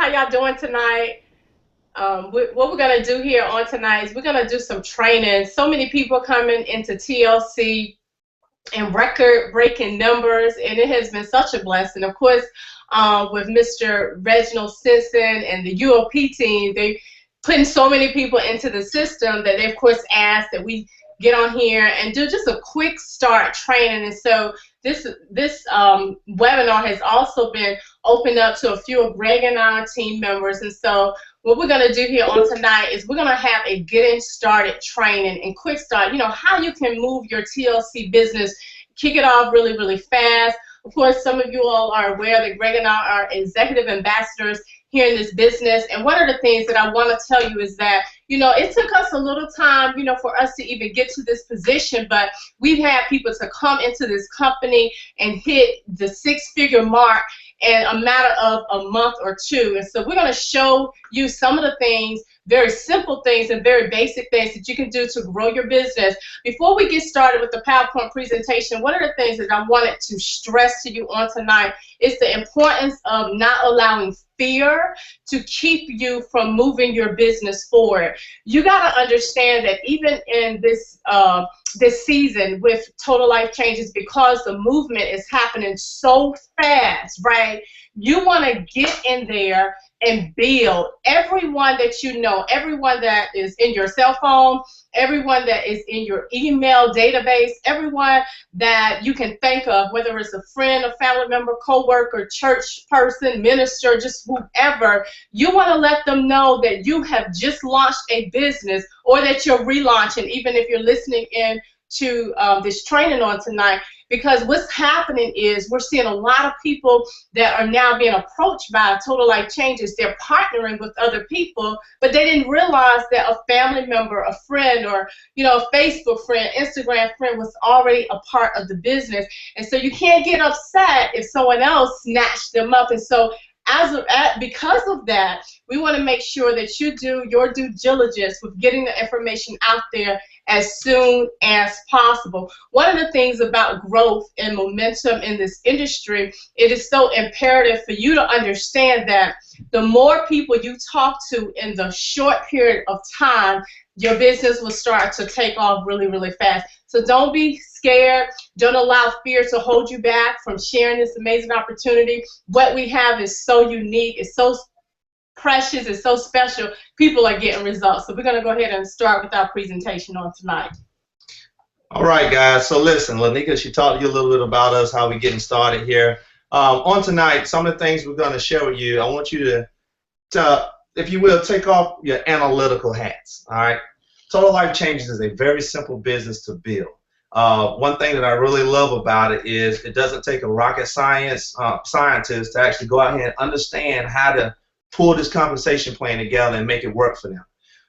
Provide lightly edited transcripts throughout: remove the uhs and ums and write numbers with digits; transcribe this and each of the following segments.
How y'all doing tonight? What we're gonna do here on tonight is we're gonna do some training. So many people coming into TLC in record-breaking numbers, and it has been such a blessing. Of course, with Mr. Reginald Simpson and the UOP team, they putting so many people into the system that they, of course, asked that we get on here and do just a quick start training. And so this webinar has also been opened up to a few of Greg and our team members. And so what we're going to do here on tonight is we're going to have a getting started training and quick start, you know, how you can move your TLC business, kick it off really, really fast. Of course, some of you all are aware that Greg and I are executive ambassadors here in this business. And one of the things that I want to tell you is that, you know, it took us a little time, you know, for us to even get to this position, but we've had people to come into this company and hit the six-figure mark in a matter of a month or two. And so we're going to show you some of the things, very simple things and very basic things that you can do to grow your business. Before we get started with the PowerPoint presentation, one of the things that I wanted to stress to you on tonight is the importance of not allowing fear to keep you from moving your business forward. You got to understand that even in this season with total life changes, because the movement is happening so fast, right? You want to get in there and build. Everyone that you know, everyone that is in your cell phone, everyone that is in your email database, everyone that you can think of, whether it's a friend, a family member, co-worker, church person, minister, just whoever, you want to let them know that you have just launched a business or that you're relaunching, even if you're listening in to this training on tonight. Because what's happening is we're seeing a lot of people that are now being approached by total life changes. They're partnering with other people, but they didn't realize that a family member, a friend, or, you know, a Facebook friend, Instagram friend was already a part of the business. And so you can't get upset if someone else snatched them up. And so because of that, we want to make sure that you do your due diligence with getting the information out there as soon as possible. One of the things about growth and momentum in this industry, it is so imperative for you to understand that the more people you talk to in the short period of time, your business will start to take off really, really fast. So don't be scared. Don't allow fear to hold you back from sharing this amazing opportunity. What we have is so unique. It's so precious. It's so special. People are getting results. So we're going to go ahead and start with our presentation on tonight. All right, guys. So listen, Lenika, she talked to you a little bit about us, how we're getting started here. On tonight, some of the things we're going to share with you, I want you to, if you will, take off your analytical hats. All right. Total Life Changes is a very simple business to build. One thing that I really love about it is it doesn't take a rocket scientist to actually go out here and understand how to pull this compensation plan together and make it work for them.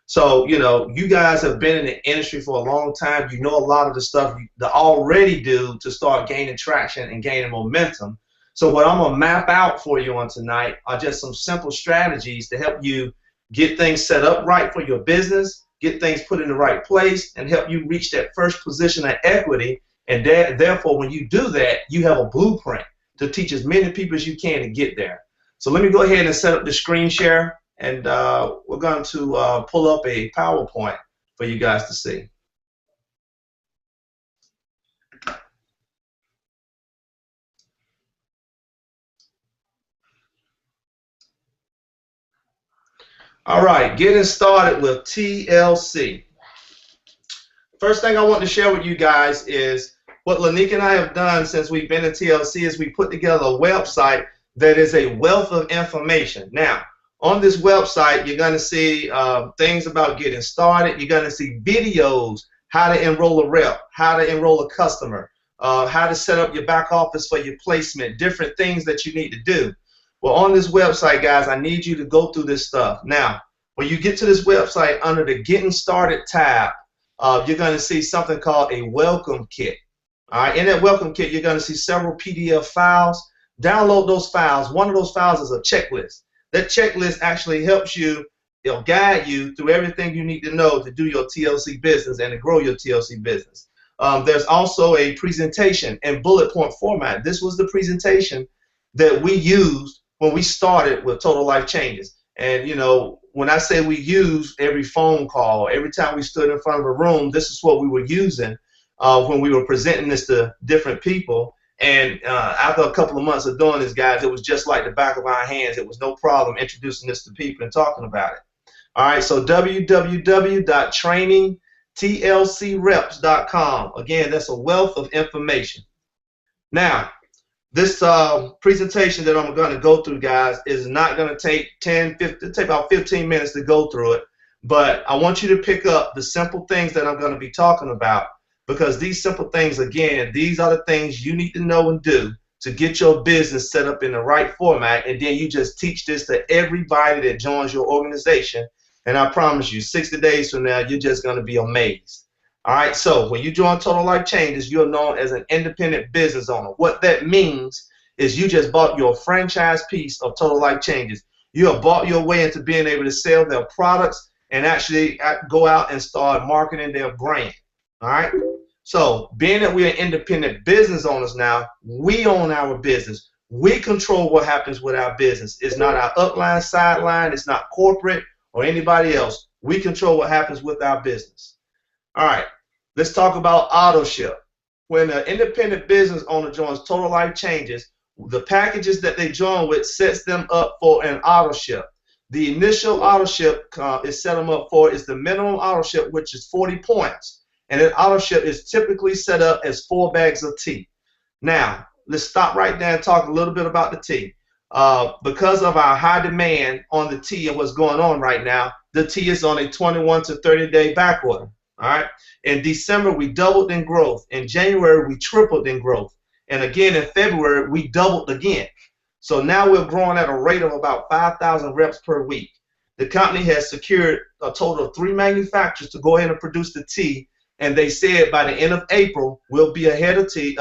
So, you know, you guys have been in the industry for a long time. You know a lot of the stuff you already do to start gaining traction and gaining momentum. So what I'm going to map out for you on tonight are just some simple strategies to help you get things set up right for your business, get things put in the right place, and help you reach that first position of equity. And therefore, when you do that, you have a blueprint to teach as many people as you can to get there. So let me go ahead and set up the screen share, and we're going to pull up a PowerPoint for you guys to see. All right, getting started with TLC. First thing I want to share with you guys is what Lenika and I have done since we've been in TLC is we put together a website that is a wealth of information. Now, on this website, you're going to see things about getting started. You're going to see videos, how to enroll a rep, how to enroll a customer, how to set up your back office for your placement, different things that you need to do. Well, on this website, guys, I need you to go through this stuff. Now, when you get to this website, under the Getting Started tab, you're going to see something called a welcome kit. All right, in that welcome kit, you're going to see several PDF files. Download those files. One of those files is a checklist. That checklist actually helps you, it'll guide you through everything you need to know to do your TLC business and to grow your TLC business. There's also a presentation in bullet point format. This was the presentation that we used when we started with Total Life Changes. And, you know, when I say we use every phone call, every time we stood in front of a room, this is what we were using when we were presenting this to different people. And after a couple of months of doing this, guys, it was just like the back of our hands. It was no problem introducing this to people and talking about it. All right, so www.trainingtlcreps.com. Again, that's a wealth of information. Now, this presentation that I'm going to go through, guys, is not going to take take about 15 minutes to go through it. But I want you to pick up the simple things that I'm going to be talking about, because these simple things, again, these are the things you need to know and do to get your business set up in the right format. And then you just teach this to everybody that joins your organization. And I promise you, 60 days from now, you're just going to be amazed. All right, so when you join Total Life Changes, you're known as an independent business owner. What that means is you just bought your franchise piece of Total Life Changes. You have bought your way into being able to sell their products and actually go out and start marketing their brand. All right, so being that we are independent business owners now, we own our business. We control what happens with our business. It's not our upline, sideline. It's not corporate or anybody else. We control what happens with our business. All right, let's talk about auto ship. When an independent business owner joins Total Life Changes, the packages that they join with sets them up for an auto ship. The initial auto ship is set them up for is the minimum auto ship, which is 40 points. And an auto ship is typically set up as 4 bags of tea. Now, let's stop right there and talk a little bit about the tea. Because of our high demand on the tea and what's going on right now, the tea is on a 21 to 30-day back order. All right. In December, we doubled in growth. In January, we tripled in growth. And again, in February, we doubled again. So now we're growing at a rate of about 5,000 reps per week. The company has secured a total of 3 manufacturers to go ahead and produce the tea. And they said by the end of April, we'll be ahead of the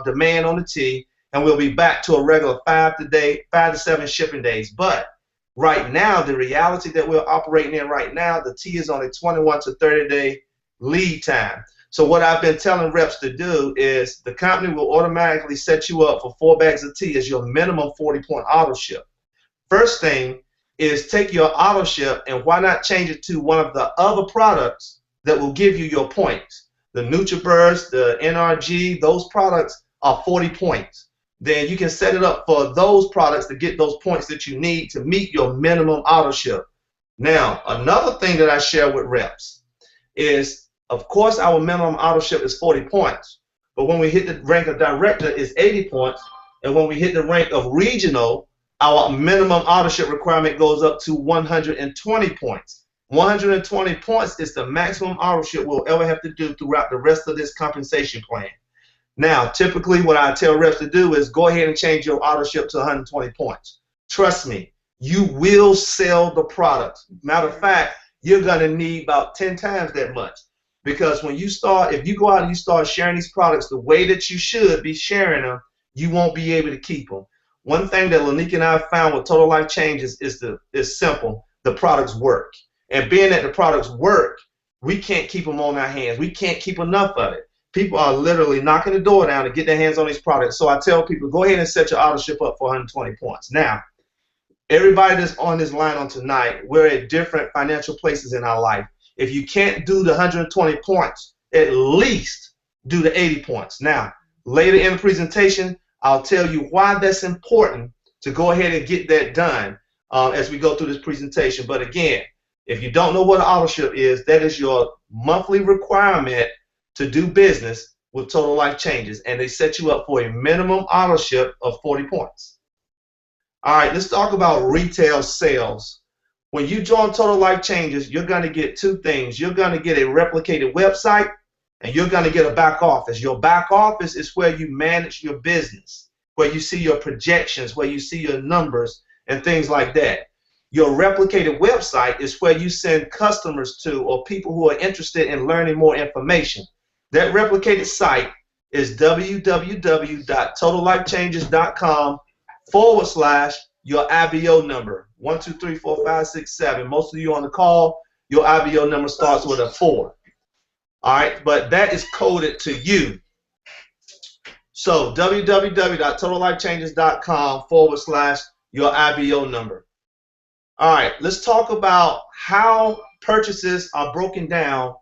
demand on the tea, and we'll be back to a regular 5 to 7 shipping days. But right now, the reality that we're operating in right now, the tea is on a 21 to 30-day lead time. So what I've been telling reps to do is the company will automatically set you up for 4 bags of tea as your minimum 40-point auto ship. First thing is take your auto ship, and why not change it to one of the other products that will give you your points. The NutriBurst, the NRG, those products are 40 points. Then you can set it up for those products to get those points that you need to meet your minimum auto ship. Now, another thing that I share with reps is, of course, our minimum auto ship is 40 points. But when we hit the rank of director, it's 80 points. And when we hit the rank of regional, our minimum auto ship requirement goes up to 120 points. 120 points is the maximum auto ship we'll ever have to do throughout the rest of this compensation plan. Now, typically what I tell reps to do is go ahead and change your auto ship to 120 points. Trust me, you will sell the product. Matter of fact, you're going to need about 10 times that much. Because when you start, if you go out and you start sharing these products the way that you should be sharing them, you won't be able to keep them. One thing that Lenika and I found with Total Life Changes is simple. The products work. And being that the products work, we can't keep them on our hands. We can't keep enough of it. People are literally knocking the door down to get their hands on these products. So I tell people, go ahead and set your auto ship up for 120 points. Now, everybody that's on this line on tonight, we're at different financial places in our life. If you can't do the 120 points, at least do the 80 points. Now, later in the presentation, I'll tell you why that's important to go ahead and get that done as we go through this presentation. But again, if you don't know what an auto ship is, that is your monthly requirement to do business with Total Life Changes, and they set you up for a minimum auto ship of 40 points. All right, let's talk about retail sales. When you join Total Life Changes, you're going to get 2 things. You're going to get a replicated website, and you're going to get a back office. Your back office is where you manage your business, where you see your projections, where you see your numbers, and things like that. Your replicated website is where you send customers to, or people who are interested in learning more information. That replicated site is www.totallifechanges.com/your IBO number. 1, 2, 3, 4, 5, 6, 7. Most of you on the call, your IBO number starts with a 4. All right, but that is coded to you. So www.totallifechanges.com/ your IBO number. All right, let's talk about how purchases are broken down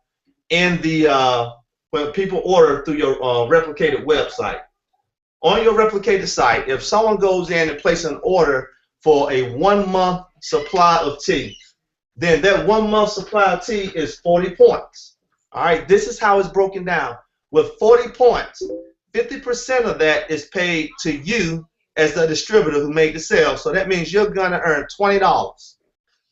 in the when people order through your replicated website. On your replicated site, if someone goes in and places an order for a 1 month supply of tea, then that 1 month supply of tea is 40 points. All right, this is how it's broken down. With 40 points, 50% of that is paid to you as the distributor who made the sale. So that means you're going to earn $20.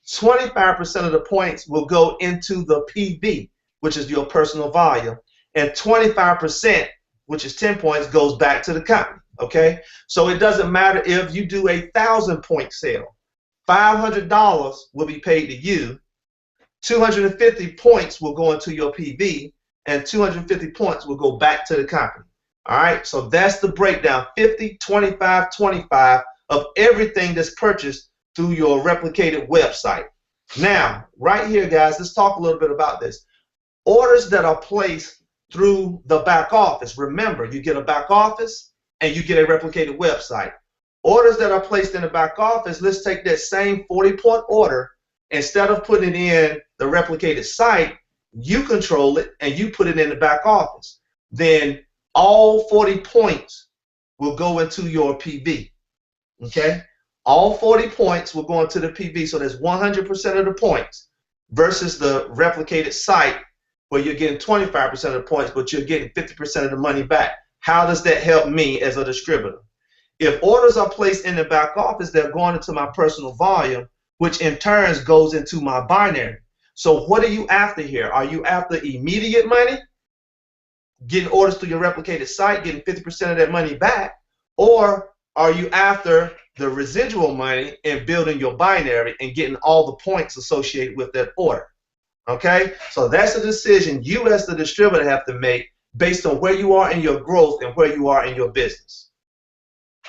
25% of the points will go into the PV, which is your personal volume, and 25%, which is 10 points, goes back to the company. Okay, so it doesn't matter if you do a 1,000-point sale. $500 will be paid to you, 250 points will go into your PV, and 250 points will go back to the company. All right, so that's the breakdown, 50, 25, 25 of everything that's purchased through your replicated website. Now, right here, guys, let's talk a little bit about this. Orders that are placed through the back office. Remember, you get a back office and you get a replicated website. Orders that are placed in the back office, let's take that same 40-point order. Instead of putting it in the replicated site, you control it and you put it in the back office. Then all 40 points will go into your PV. Okay? All 40 points will go into the PV, so that's 100% of the points versus the replicated site where you're getting 25% of the points, but you're getting 50% of the money back. How does that help me as a distributor? If orders are placed in the back office, they're going into my personal volume, which in turn goes into my binary. So what are you after here? Are you after immediate money, getting orders through your replicated site, getting 50% of that money back, or are you after the residual money and building your binary and getting all the points associated with that order? Okay, so that's a decision you as the distributor have to make based on where you are in your growth and where you are in your business.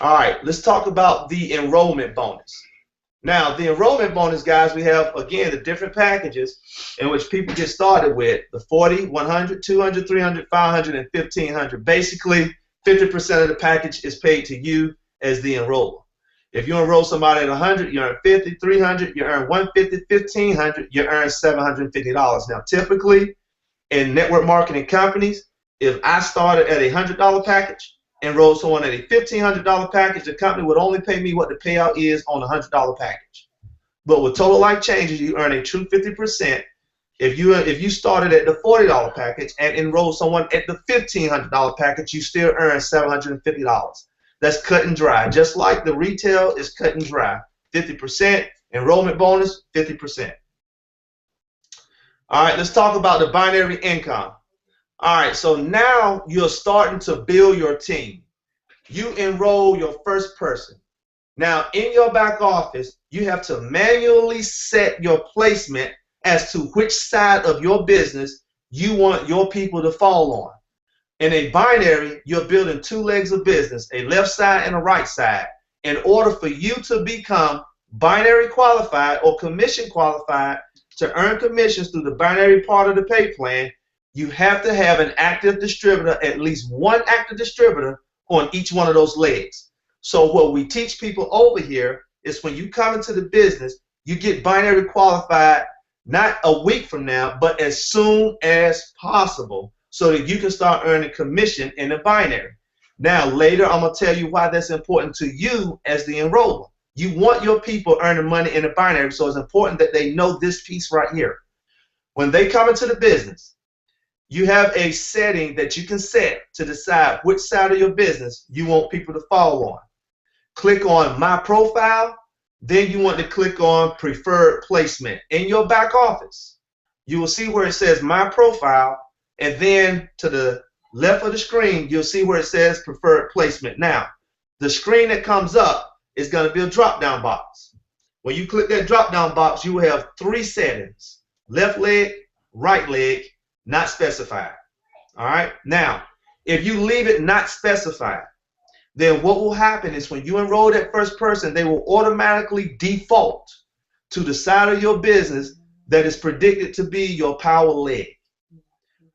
All right, let's talk about the enrollment bonus. Now, the enrollment bonus, guys, we have, again, the different packages in which people get started with, the 40, 100, 200, 300, 500, and 1,500. Basically, 50% of the package is paid to you as the enroller. If you enroll somebody at 100, you earn 50, 300, you earn 150, 1,500, you earn $750. Now, typically, in network marketing companies, if I started at a $100 package, enroll someone at a $1,500 package, the company would only pay me what the payout is on a $100 package. But with Total Life Changes, you earn a true 50%. If you started at the $40 package and enroll someone at the $1,500 package, you still earn $750. That's cut and dry. Just like the retail is cut and dry. 50%, enrollment bonus, 50%. All right, let's talk about the binary income. All right, so now you're starting to build your team. You enroll your first person. Now, in your back office, you have to manually set your placement as to which side of your business you want your people to fall on. In a binary, you're building two legs of business, a left side and a right side. In order for you to become binary qualified or commission qualified to earn commissions through the binary part of the pay plan, you have to have an active distributor, at least one active distributor on each one of those legs. So what we teach people over here is when you come into the business, you get binary qualified not a week from now, but as soon as possible so that you can start earning commission in the binary. Now, later, I'm going to tell you why that's important to you as the enroller. You want your people earning money in the binary, so it's important that they know this piece right here. When they come into the business, you have a setting that you can set to decide which side of your business you want people to fall on. Click on My Profile, then you want to click on Preferred Placement. In your back office, you will see where it says My Profile, and then to the left of the screen, you'll see where it says Preferred Placement. Now, the screen that comes up is going to be a drop-down box. When you click that drop-down box, you will have three settings: left leg, right leg, not specified. All right. Now, if you leave it not specified, then what will happen is when you enroll that first person, they will automatically default to the side of your business that is predicted to be your power leg.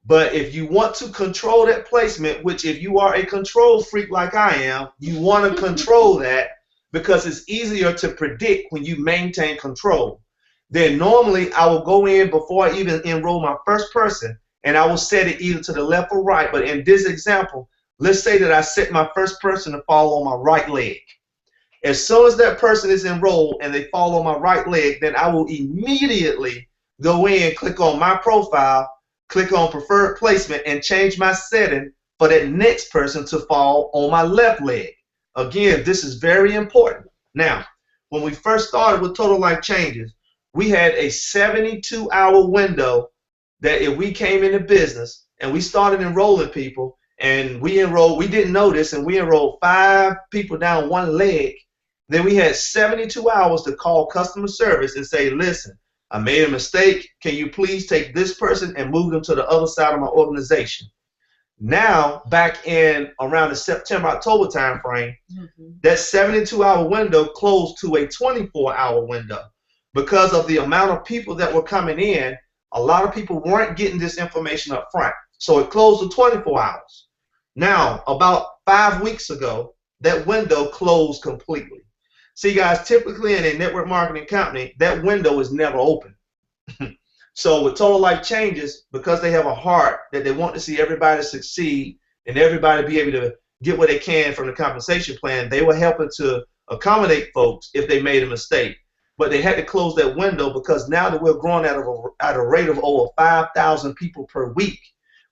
But if you want to control that placement, which if you are a control freak like I am, you want to control that, because it's easier to predict when you maintain control. Then normally I will go in before I even enroll my first person, and I will set it either to the left or right. But in this example, let's say that I set my first person to fall on my right leg. As soon as that person is enrolled and they fall on my right leg, then I will immediately go in, click on my profile, click on preferred placement, and change my setting for that next person to fall on my left leg. Again, this is very important. Now, when we first started with Total Life Changes, we had a 72-hour window that if we came into business and we started enrolling people, and we didn't know this, and we enrolled 5 people down one leg, then we had 72 hours to call customer service and say, listen, I made a mistake. Can you please take this person and move them to the other side of my organization? Now, back in around the September-October time frame, that 72-hour window closed to a 24-hour window. Because of the amount of people that were coming in, a lot of people weren't getting this information up front. So it closed to 24 hours. Now, about 5 weeks ago, that window closed completely. See, guys, typically in a network marketing company, that window is never open. So with Total Life Changes, because they have a heart that they want to see everybody succeed and everybody be able to get what they can from the compensation plan, they were helping to accommodate folks if they made a mistake. But they had to close that window because now that we're growing at a rate of over 5,000 people per week,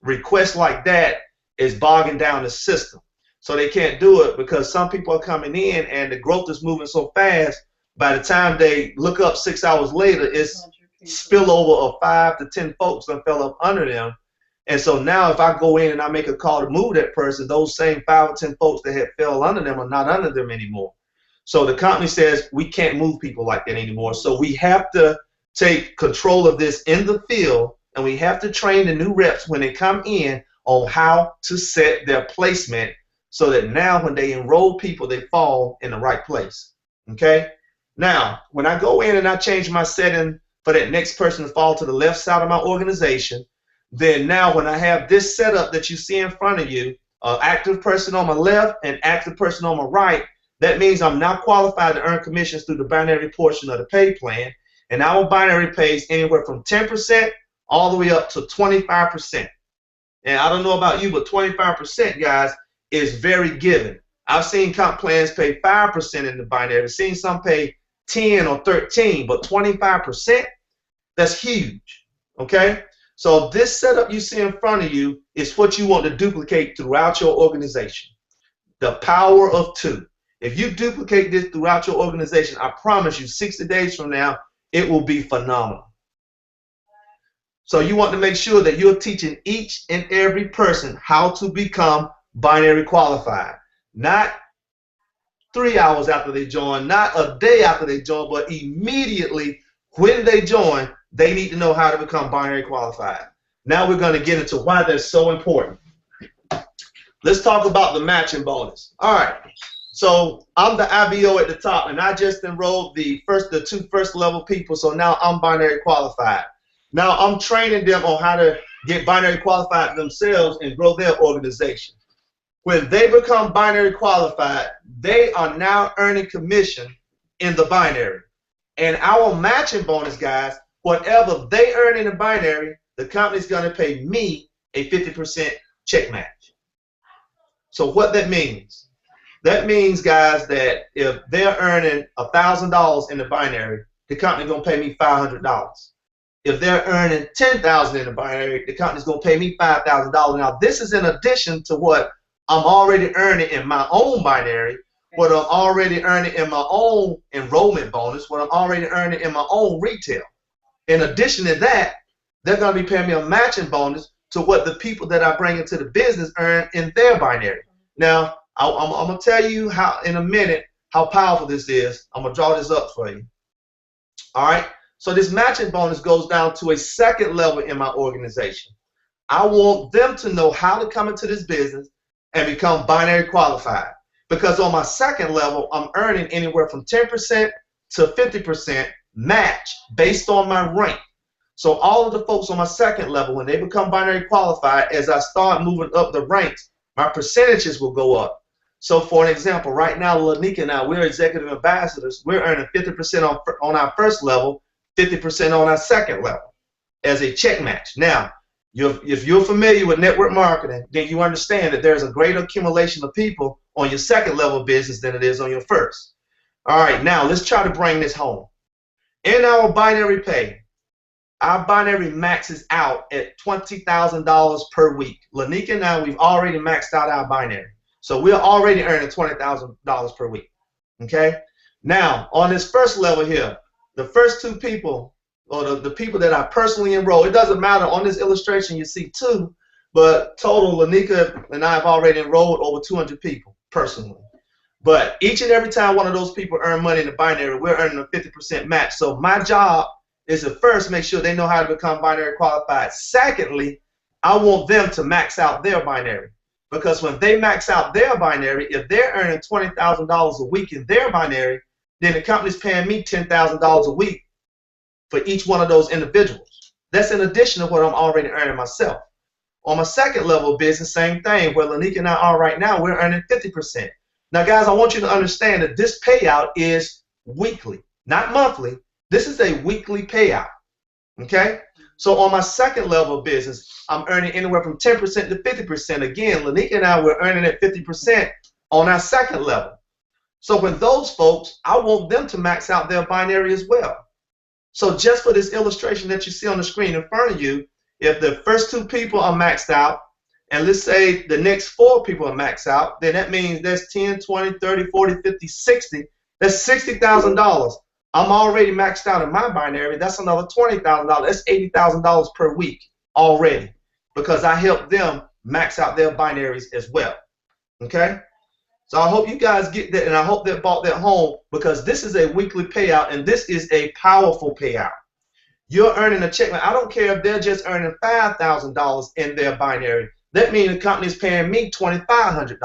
requests like that is bogging down the system. So they can't do it because some people are coming in and the growth is moving so fast, by the time they look up 6 hours later, it's spillover of 5 to 10 folks that fell up under them. And so now if I go in and I make a call to move that person, those same 5 or 10 folks that had fell under them are not under them anymore. So the company says we can't move people like that anymore. So we have to take control of this in the field, and we have to train the new reps when they come in on how to set their placement so that now when they enroll people, they fall in the right place. Okay? Now, when I go in and I change my setting for that next person to fall to the left side of my organization, then now when I have this setup that you see in front of you, an active person on my left and active person on my right, that means I'm now qualified to earn commissions through the binary portion of the pay plan. And our binary pays anywhere from 10% all the way up to 25%. And I don't know about you, but 25%, guys, is very given. I've seen comp plans pay 5% in the binary. I've seen some pay 10 or 13, but 25%, that's huge. Okay? So this setup you see in front of you is what you want to duplicate throughout your organization. The power of 2. If you duplicate this throughout your organization, I promise you 60 days from now, it will be phenomenal. So you want to make sure that you're teaching each and every person how to become binary qualified. Not 3 hours after they join, not a day after they join, but immediately when they join, they need to know how to become binary qualified. Now we're going to get into why that's so important. Let's talk about the matching bonus. All right. So I'm the IBO at the top, and I just enrolled the 2 first level people, so now I'm binary qualified. Now I'm training them on how to get binary qualified themselves and grow their organization. When they become binary qualified, they are now earning commission in the binary. And our matching bonus, guys, whatever they earn in the binary, the company's going to pay me a 50% check match. So what that means? That means, guys, that if they're earning $1,000 in the binary, the company's going to pay me $500. If they're earning $10,000 in the binary, the company's going to pay me $5,000. Now, this is in addition to what I'm already earning in my own binary, what I'm already earning in my own enrollment bonus, what I'm already earning in my own retail. In addition to that, they're going to be paying me a matching bonus to what the people that I bring into the business earn in their binary. Now, I'm going to tell you how in a minute how powerful this is. I'm going to draw this up for you. All right? So this matching bonus goes down to a second level in my organization. I want them to know how to come into this business and become binary qualified. Because on my second level, I'm earning anywhere from 10% to 50% match based on my rank. So all of the folks on my second level, when they become binary qualified, as I start moving up the ranks, my percentages will go up. So for an example, right now, Lenika and I, we're executive ambassadors. We're earning 50% on our first level, 50% on our second level as a check match. Now, if you're familiar with network marketing, then you understand that there's a greater accumulation of people on your second level business than it is on your first. All right, now let's try to bring this home. In our binary pay, our binary maxes out at $20,000 per week. Lenika and I, we've already maxed out our binary. So we're already earning $20,000 per week. Okay? Now, on this first level here, the first two people, or the people that I personally enroll, it doesn't matter. On this illustration, you see two, but total, Lenika and I have already enrolled over 200 people personally. But each and every time one of those people earn money in the binary, we're earning a 50% match. So my job is to first make sure they know how to become binary qualified. Secondly, I want them to max out their binary. Because when they max out their binary, if they're earning $20,000 a week in their binary, then the company's paying me $10,000 a week for each one of those individuals. That's in addition to what I'm already earning myself. On my second level business, same thing. Where Lenika and I are right now, we're earning 50%. Now, guys, I want you to understand that this payout is weekly, not monthly. This is a weekly payout, okay? So on my second level of business, I'm earning anywhere from 10% to 50%. Again, Lenika and I, we're earning at 50% on our second level. So when those folks, I want them to max out their binary as well. So just for this illustration that you see on the screen in front of you, if the first two people are maxed out, and let's say the next four people are maxed out, then that means that's 10, 20, 30, 40, 50, 60. That's $60,000. I'm already maxed out in my binary. That's another $20,000. That's $80,000 per week already because I helped them max out their binaries as well. Okay? So I hope you guys get that, and I hope that brought that home because this is a weekly payout, and this is a powerful payout. You're earning a check. I don't care if they're just earning $5,000 in their binary. That means the company's paying me $2,500.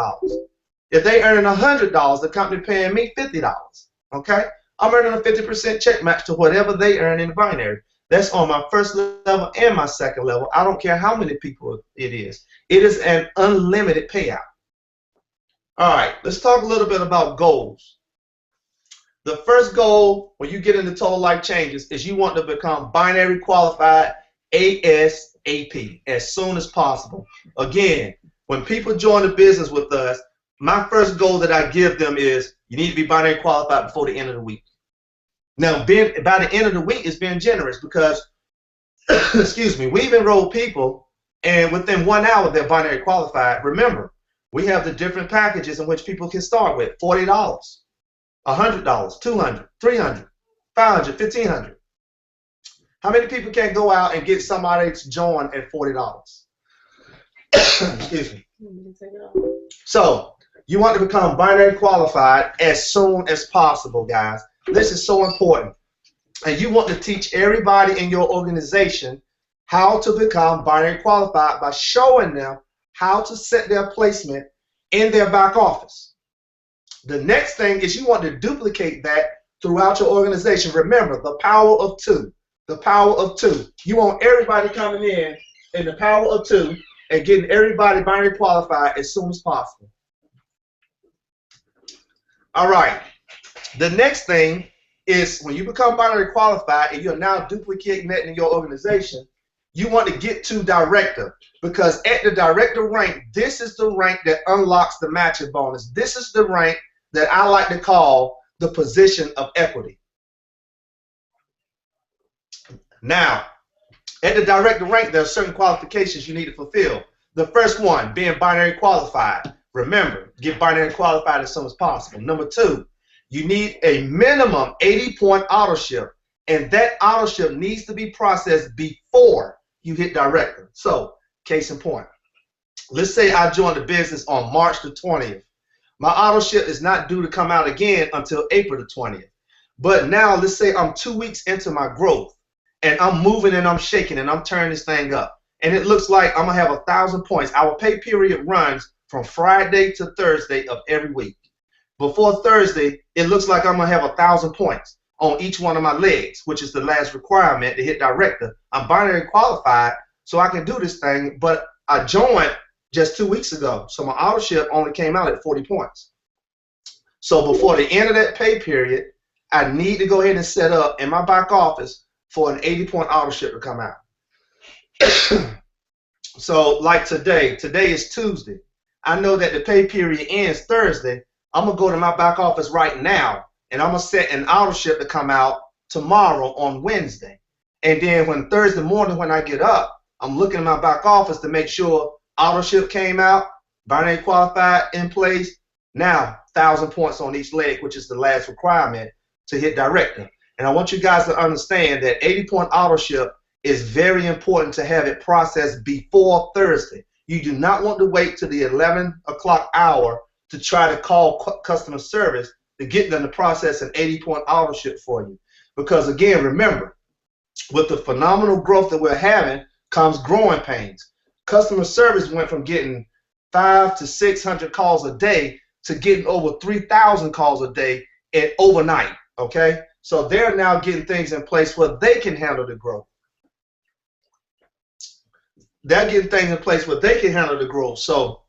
If they earning $100, the company paying me $50. Okay? I'm earning a 50% check match to whatever they earn in the binary. That's on my first level and my second level. I don't care how many people it is. It is an unlimited payout. All right, let's talk a little bit about goals. The first goal when you get into total life changes is you want to become binary qualified ASAP, as soon as possible. Again, when people join the business with us, my first goal that I give them is you need to be binary qualified before the end of the week. Now, by the end of the week is being generous because, excuse me, we've enrolled people and within 1 hour they're binary qualified. Remember, we have the different packages in which people can start with $40, $100, $200, $300, $500, $1,500. How many people can go out and get somebody to join at $40? Excuse me. So you want to become binary qualified as soon as possible, guys. This is so important. And you want to teach everybody in your organization how to become binary qualified by showing them how to set their placement in their back office. The next thing is you want to duplicate that throughout your organization. Remember, the power of two. The power of two. You want everybody coming in the power of two and getting everybody binary qualified as soon as possible. All right. The next thing is when you become binary qualified and you're now duplicating that in your organization, you want to get to director because at the director rank, this is the rank that unlocks the matching bonus. This is the rank that I like to call the position of equity. Now, at the director rank, there are certain qualifications you need to fulfill. The first one, being binary qualified. Remember, get binary qualified as soon as possible. Number two, you need a minimum 80-point auto-ship, and that auto-ship needs to be processed before you hit director. So, case in point, let's say I joined the business on March the 20th. My auto-ship is not due to come out again until April the 20th. But now, let's say I'm 2 weeks into my growth, and I'm moving and I'm shaking and I'm turning this thing up. And it looks like I'm going to have 1,000 points. Our pay period runs from Friday to Thursday of every week. Before Thursday, it looks like I'm going to have 1,000 points on each one of my legs, which is the last requirement to hit director. I'm binary qualified, so I can do this thing, but I joined just 2 weeks ago. So my auto ship only came out at 40 points. So before the end of that pay period, I need to go ahead and set up in my back office for an 80-point auto ship to come out. So like today is Tuesday. I know that the pay period ends Thursday. I'm going to go to my back office right now, and I'm going to set an auto ship to come out tomorrow on Wednesday. And then when Thursday morning when I get up, I'm looking at my back office to make sure auto ship came out, binary qualified in place. Now, 1,000 points on each leg, which is the last requirement to hit director. And I want you guys to understand that 80-point auto ship is very important to have it processed before Thursday. You do not want to wait till the 11 o'clock hour to try to call customer service to get them to process an 80-point auto ship for you. Because again, remember, with the phenomenal growth that we're having comes growing pains. Customer service went from getting 500 to 600 calls a day to getting over 3,000 calls a day overnight, okay? So they're now getting things in place where they can handle the growth. They're getting things in place where they can handle the growth. So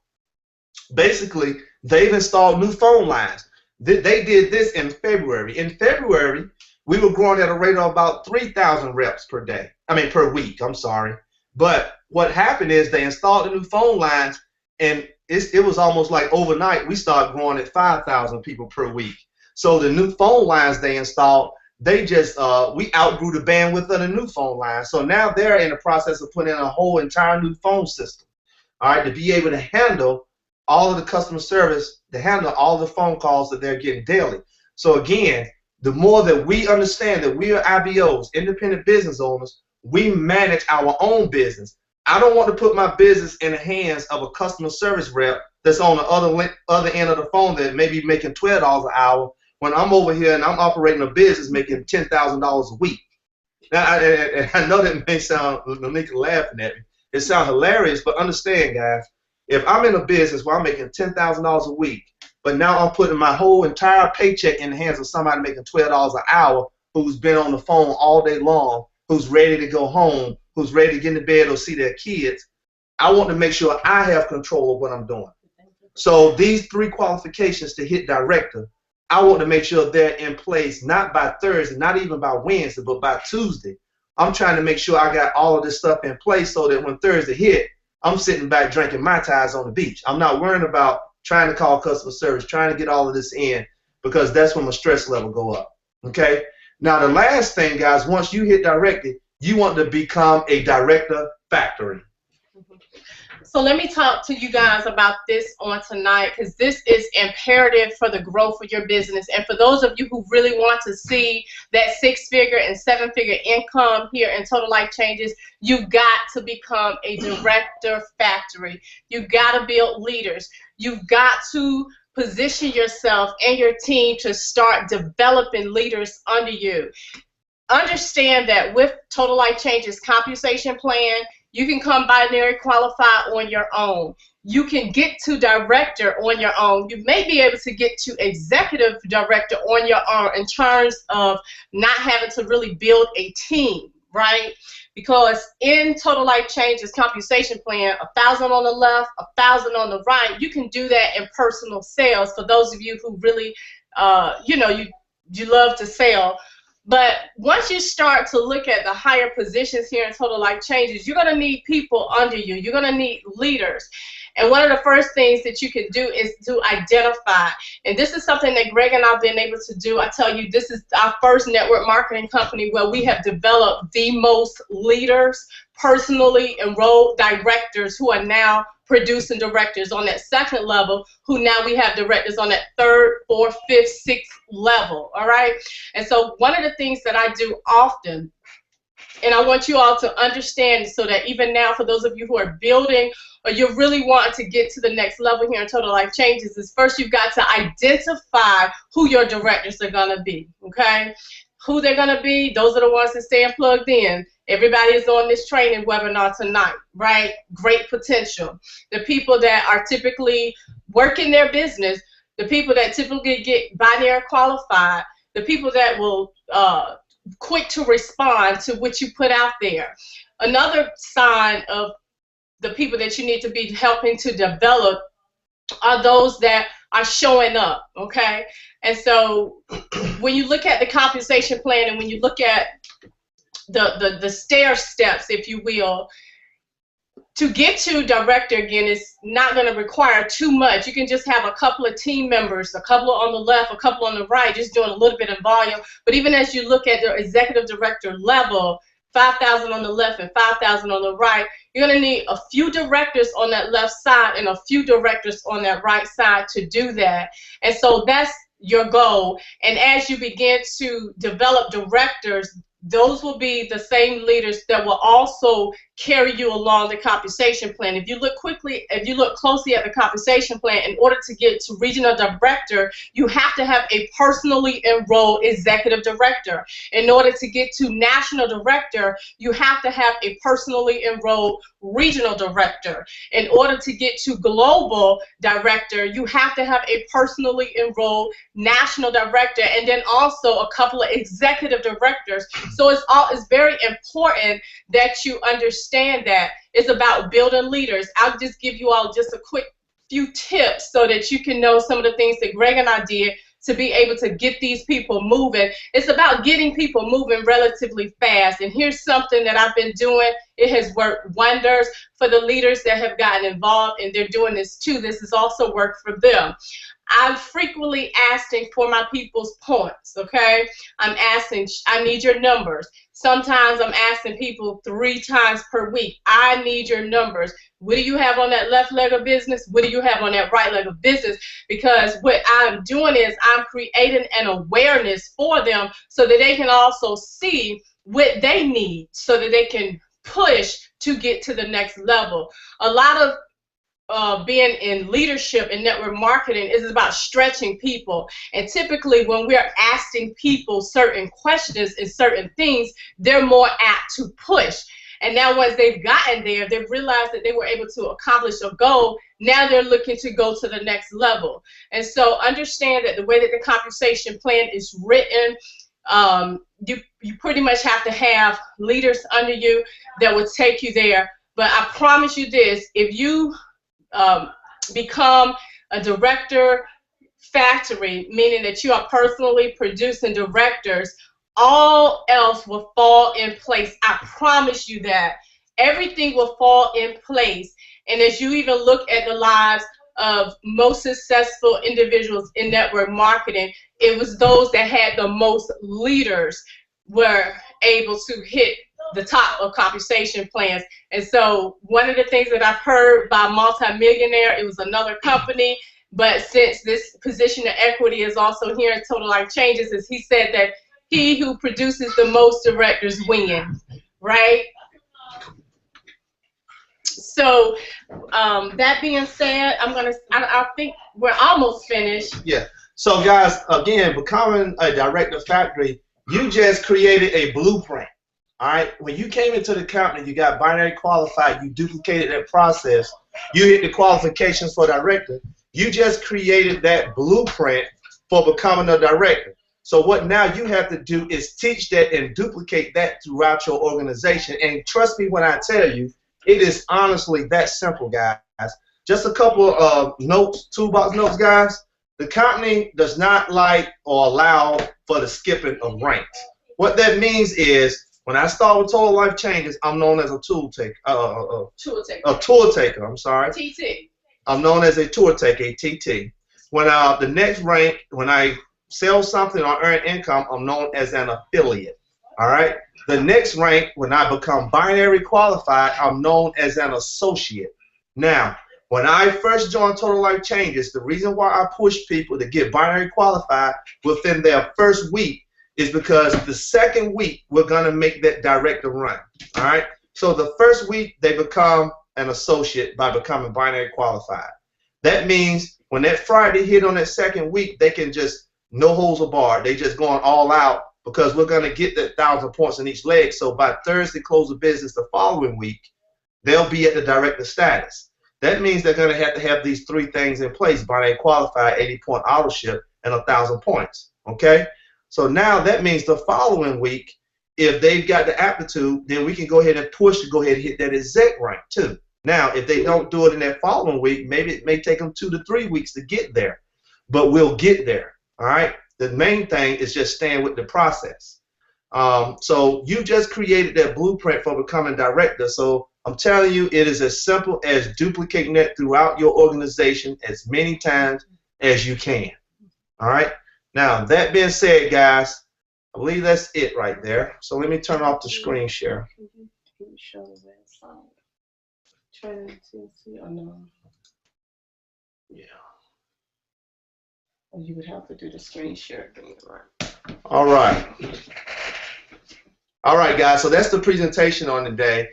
basically, they've installed new phone lines. They did this in February. In February, we were growing at a rate of about 3,000 reps per week, I'm sorry. But what happened is they installed the new phone lines, and it was almost like overnight, we started growing at 5,000 people per week. So the new phone lines they installed, they just, we outgrew the bandwidth of the new phone lines. So now they're in the process of putting in a whole entire new phone system, all right, to be able to handle all of the customer service, to handle all the phone calls that they're getting daily. So again, the more that we understand that we are IBOs, independent business owners, we manage our own business. I don't want to put my business in the hands of a customer service rep that's on the other end of the phone that may be making $12 an hour when I'm over here and I'm operating a business making $10,000 a week. Now, I know that may sound, Lenika laughing at me. It sounds hilarious, but understand, guys, if I'm in a business where I'm making $10,000 a week, but now I'm putting my whole entire paycheck in the hands of somebody making $12 an hour who's been on the phone all day long, who's ready to go home, who's ready to get in bed or see their kids, I want to make sure I have control of what I'm doing. So these 3 qualifications to hit director, I want to make sure they're in place, not by Thursday, not even by Wednesday, but by Tuesday. I'm trying to make sure I got all of this stuff in place so that when Thursday hit, I'm sitting back drinking Mai Tais on the beach. I'm not worrying about trying to call customer service, trying to get all of this in, because that's when my stress level go up, okay? Now, the last thing, guys, once you hit director, you want to become a director factory. So let me talk to you guys about this on tonight, because this is imperative for the growth of your business. And for those of you who really want to see that 6-figure and 7-figure income here in Total Life Changes, you've got to become a director factory. You've got to build leaders. You've got to position yourself and your team to start developing leaders under you. Understand that with Total Life Changes compensation plan, you can come binary qualified on your own. You can get to director on your own. You may be able to get to executive director on your own in terms of not having to really build a team, right? Because in Total Life Changes compensation plan, 1,000 on the left, 1,000 on the right, you can do that in personal sales for those of you who really, you love to sell. But once you start to look at the higher positions here in Total Life Changes, you're going to need people under you. You're going to need leaders. And one of the first things that you can do is to identify. And this is something that Gregg and I have been able to do. I tell you, this is our first network marketing company where we have developed the most leaders, personally enrolled directors who are now producing directors on that 2nd level, who now we have directors on that 3rd, 4th, 5th, 6th level, all right? And so one of the things that I do often, and I want you all to understand so that even now for those of you who are building or you really want to get to the next level here in Total Life Changes, is first you've got to identify who your directors are going to be, okay? Who they're going to be, those are the ones that stay plugged in. Everybody is on this training webinar tonight, right? Great potential. The people that are typically working their business, the people that typically get binary qualified, the people that will quick to respond to what you put out there. Another sign of the people that you need to be helping to develop are those that are showing up, okay? And so when you look at the compensation plan and when you look at the stair steps, if you will, to get to director again is not going to require too much. You can just have a couple of team members, a couple on the left, a couple on the right, just doing a little bit of volume. But even as you look at the executive director level, 5,000 on the left and 5,000 on the right, you're going to need a few directors on that left side and a few directors on that right side to do that. And so that's your goal. And as you begin to develop directors, those will be the same leaders that will also carry you along the compensation plan. If you look closely at the compensation plan, in order to get to regional director, you have to have a personally enrolled executive director. In order to get to national director, you have to have a personally enrolled regional director. In order to get to global director, you have to have a personally enrolled national director, and then also a couple of executive directors. So it's very important that you understand that it's about building leaders. I'll just give you all just a quick few tips so that you can know some of the things that Greg and I did to be able to get these people moving. It's about getting people moving relatively fast. And here's something that I've been doing. It has worked wonders for the leaders that have gotten involved, and they're doing this too. This has also worked for them. I'm frequently asking for my people's points, okay? I'm asking, I need your numbers. Sometimes I'm asking people 3 times per week, I need your numbers. What do you have on that left leg of business? What do you have on that right leg of business? Because what I'm doing is I'm creating an awareness for them so that they can also see what they need so that they can push to get to the next level. A lot of being in leadership and network marketing is about stretching people, and typically when we're asking people certain questions and certain things, they're more apt to push. And now once they've gotten there, they've realized that they were able to accomplish a goal. Now they're looking to go to the next level. And so understand that the way that the compensation plan is written, you pretty much have to have leaders under you that will take you there. But I promise you this, if you become a director factory, meaning that you are personally producing directors, all else will fall in place. I promise you that. Everything will fall in place. And as you even look at the lives of most successful individuals in network marketing, it was those that had the most leaders were able to hit the top of compensation plans. And so one of the things that I've heard by a multimillionaire, it was another company, but since this position of equity is also here in Total Life Changes, is he said that he who produces the most directors wins, right? So that being said, I think we're almost finished. Yeah. So guys, again, becoming a director factory, you just created a blueprint. All right, when you came into the company, you got binary qualified, you duplicated that process, you hit the qualifications for director, you just created that blueprint for becoming a director. So what now you have to do is teach that and duplicate that throughout your organization. And trust me when I tell you, it is honestly that simple, guys. Just a couple of notes, toolbox notes, guys. The company does not like or allow for the skipping of ranks. What that means is, when I start with Total Life Changes, I'm known as a tool taker. A tour taker, I'm sorry. TT. I'm known as a tour taker, a TT. When the next rank, when I sell something or earn income, I'm known as an affiliate. All right? The next rank, when I become binary qualified, I'm known as an associate. Now, when I first joined Total Life Changes, the reason why I push people to get binary qualified within their first week is because the second week we're going to make that director run. All right? So the first week they become an associate by becoming binary qualified. That means when that Friday hit on that second week, they can just no holds barred. They just going all out because we're going to get that 1,000 points in each leg. So by Thursday close of business the following week, they'll be at the director status. That means they're going to have these 3 things in place: binary qualified, 80-point authorship, and 1,000 points. Okay? So now that means the following week, if they've got the aptitude, then we can go ahead and push to go ahead and hit that exec rank too. Now, if they don't do it in that following week, maybe it may take them 2 to 3 weeks to get there, but we'll get there. All right. The main thing is just staying with the process. So you just created that blueprint for becoming director. So I'm telling you, it is as simple as duplicating that throughout your organization as many times as you can. All right. Now, that being said, guys, I believe that's it right there. So let me turn off the screen share. Can you show the website? Training TLC or no? Yeah. Or you would have to do the screen share thing, right? All right. All right, guys. So that's the presentation on the day.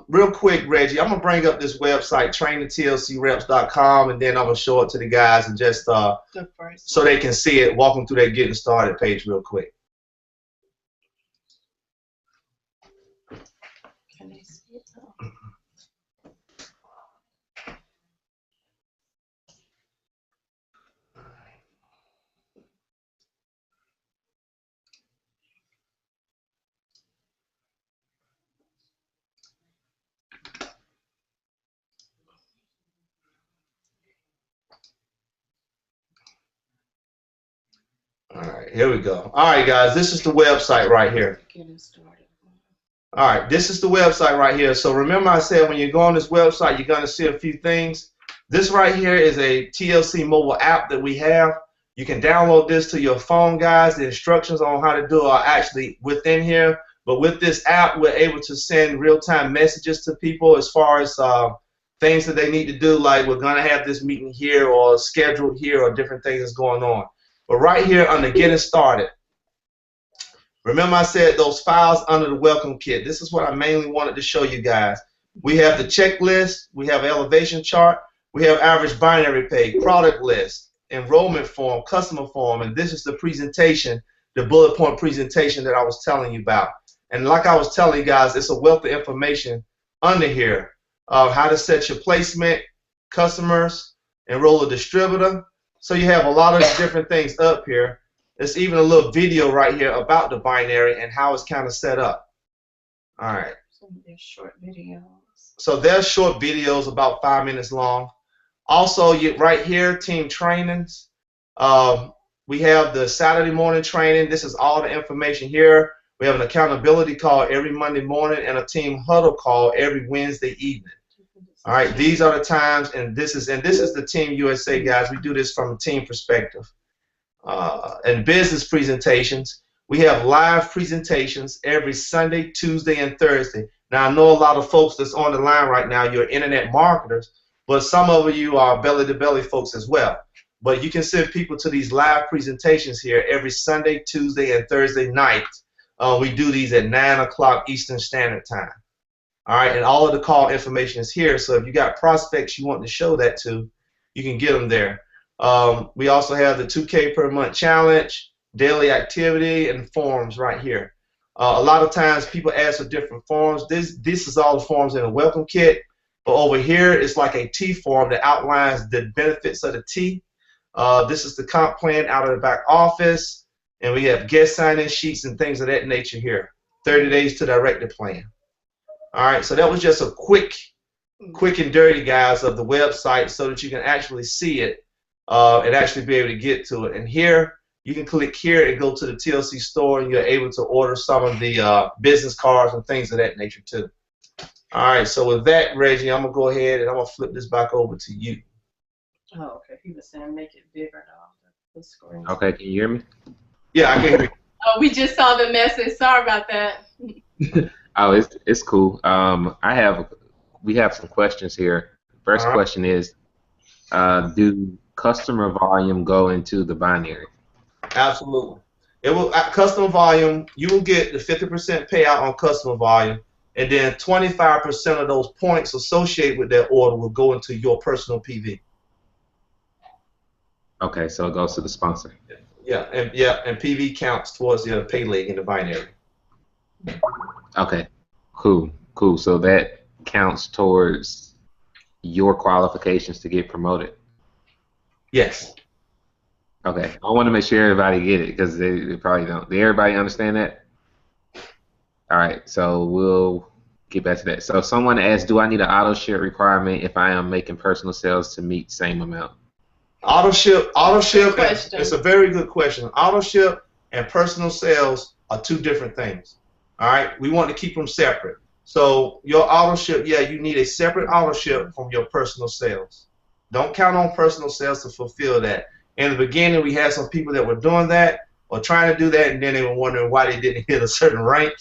Real quick, Reggie, I'm gonna bring up this website, trainingtlcreps.com, and then I'm gonna show it to the guys and just so they can see it. Walk them through that getting started page real quick. Can they see it now? All right, here we go. All right, guys, this is the website right here. Getting started. All right, this is the website right here. So remember I said when you go on this website, you're going to see a few things. This right here is a TLC mobile app that we have. You can download this to your phone, guys. The instructions on how to do it are actually within here. But with this app, we're able to send real-time messages to people as far as things that they need to do, like we're going to have this meeting here or scheduled here or different things that's going on. But right here under Getting Started, remember I said those files under the welcome kit. This is what I mainly wanted to show you guys. We have the checklist, we have elevation chart, we have average binary pay, product list, enrollment form, customer form, and this is the presentation, the bullet point presentation that I was telling you about. And like I was telling you guys, it's a wealth of information under here. How to set your placement, customers, enroll a distributor. So you have a lot of different things up here. There's even a little video right here about the binary and how it's kind of set up. All right. So there's short videos. So there's short videos about 5 minutes long. Also, right here, team trainings. We have the Saturday morning training. This is all the information here. We have an accountability call every Monday morning and a team huddle call every Wednesday evening. All right, these are the times, and this is the Team USA, guys. We do this from a team perspective. And business presentations, we have live presentations every Sunday, Tuesday, and Thursday. Now, I know a lot of folks that's on the line right now, you're internet marketers, but some of you are belly-to-belly folks as well. But you can send people to these live presentations here every Sunday, Tuesday, and Thursday night. We do these at 9 o'clock Eastern Standard Time. All right, and all of the call information is here. So if you got prospects you want to show that to, you can get them there. We also have the 2K per month challenge, daily activity, and forms right here. A lot of times people ask for different forms. This is all the forms in a welcome kit. But over here, it's like a T form that outlines the benefits of the T. This is the comp plan out of the back office. And we have guest sign-in sheets and things of that nature here. 30 days to director plan. All right, so that was just a quick and dirty, guys, of the website so that you can actually see it and actually be able to get to it. And here, you can click here and go to the TLC store, and you're able to order some of the business cards and things of that nature, too. All right, so with that, Reggie, I'm going to go ahead and I'm going to flip this back over to you. Oh, okay. He was saying make it bigger now, the screen. Okay, can you hear me? Yeah, I can hear you. Oh, we just saw the message. Sorry about that. Oh, it's cool. We have some questions here. First question is, do customer volume go into the binary? Absolutely. It will customer volume. You will get the 50% payout on customer volume, and then 25% of those points associated with that order will go into your personal PV. Okay, so it goes to the sponsor. Yeah, and PV counts towards the pay leg in the binary. Okay, cool. So that counts towards your qualifications to get promoted? Yes. Okay, I want to make sure everybody get it because they probably don't. Did everybody understand that? All right, so get back to that. So someone asked, do I need an auto ship requirement if I am making personal sales to meet same amount? Auto ship, Question. it's a very good question. Auto ship and personal sales are two different things. All right, we want to keep them separate. So your auto ship, yeah, you need a separate auto ship from your personal sales. Don't count on personal sales to fulfill that. In the beginning, we had some people that were doing that or trying to do that, and then they were wondering why they didn't hit a certain rank.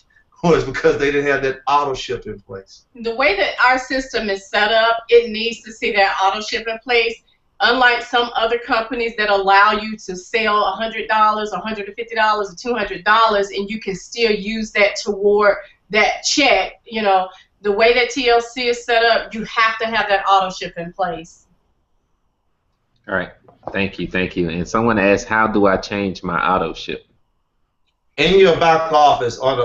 Was because they didn't have that auto ship in place. The way that our system is set up, it needs to see that auto ship in place. Unlike some other companies that allow you to sell $100 or $150 or $200, and you can still use that toward that check, you know, the way that TLC is set up, you have to have that auto ship in place. All right. Thank you. Thank you. And someone asked, how do I change my auto ship? In your back office on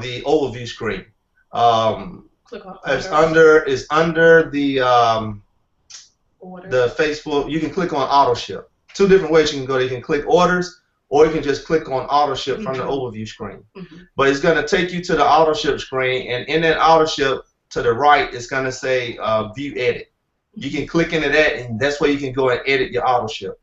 the overview screen, Click on it's order. under the Order. the Facebook. You can click on auto ship. Two different ways you can go. You can click orders, or you can just click on auto ship from the overview screen. But it's going to take you to the auto ship screen, and in that auto ship to the right, it's going to say view edit. You can click into that, and that's where you can go and edit your auto ship.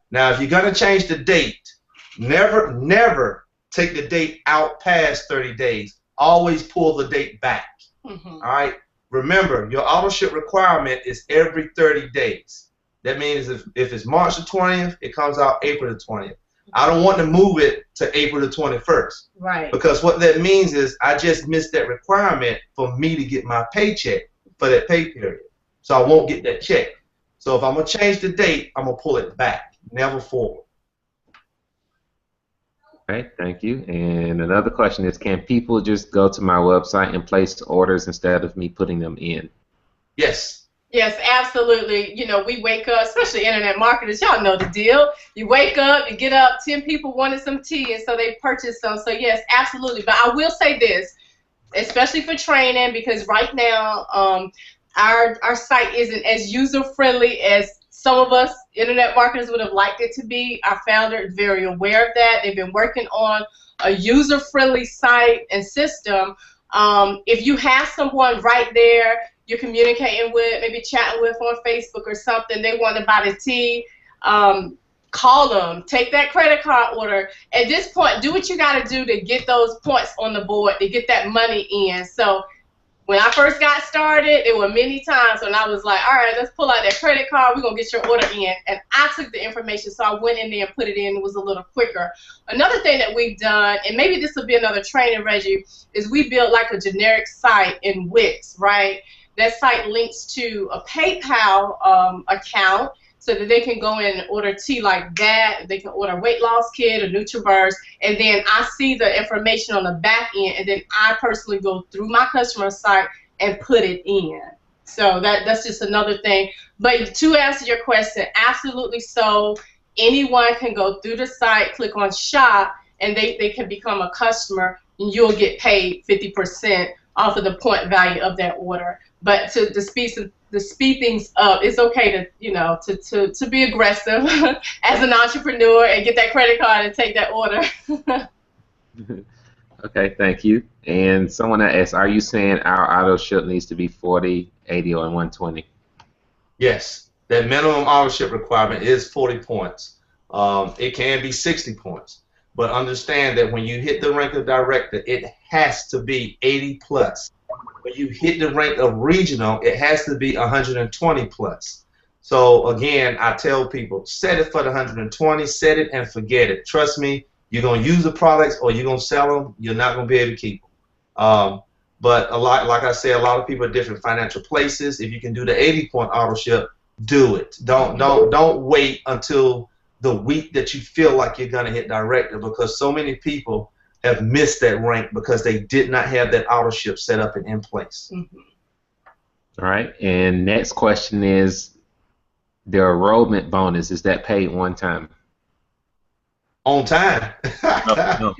Now, if you're going to change the date, never take the date out past 30 days. Always pull the date back. All right? Remember, your auto ship requirement is every 30 days. That means if it's March the 20th, it comes out April the 20th. I don't want to move it to April the 21st. Right. Because what that means is I just missed that requirement for me to get my paycheck for that pay period. So I won't get that check. So if I'm going to change the date, I'm going to pull it back, never forward. Okay, thank you. And another question is, can people just go to my website and place orders instead of me putting them in? Yes. Yes, absolutely. You know, we wake up, especially internet marketers, y'all know the deal. You wake up, you get up, 10 people wanted some tea, and so they purchase some. So yes, absolutely. But I will say this, especially for training, because right now our site isn't as user-friendly as some of us internet marketers would have liked it to be. Our founder is very aware of that. They've been working on a user-friendly site and system. If you have someone right there you're communicating with, maybe chatting with on Facebook or something, they want to buy the tea, call them, take that credit card order. At this point, do what you got to do to get those points on the board, to get that money in. So when I first got started, there were many times when I was like, all right, let's pull out that credit card. We're going to get your order in. And I took the information, so I went in there and put it in. It was a little quicker. Another thing that we've done, and maybe this will be another training, Reggie, is we built like a generic site in Wix, right? That site links to a PayPal account so that they can go in and order tea like that. They can order a weight loss kit or NutriBurst, and then I see the information on the back end, and then I personally go through my customer site and put it in. So that's just another thing. But to answer your question, absolutely so. Anyone can go through the site, click on shop, and they can become a customer, and you'll get paid 50% off of the point value of that order. But to speed things up, it's okay to, you know, to be aggressive as an entrepreneur and get that credit card and take that order. Okay, thank you. And someone asked, are you saying our auto ship needs to be 40, 80, or 120? Yes, that minimum auto ship requirement is 40 points. It can be 60 points. But understand that when you hit the rank of director, it has to be 80 plus. When you hit the rank of regional, it has to be 120 plus. So again, I tell people, set it for the 120, set it and forget it. Trust me, you're going to use the products or you're going to sell them, you're not going to be able to keep them. But like I said, a lot of people are different financial places. If you can do the 80-point auto ship, do it. Don't wait until the week that you feel like you're going to hit director, because so many people have missed that rank because they did not have that auto ship set up and in place. All right, and next question is, the enrollment bonus, is that paid one time? On time. No.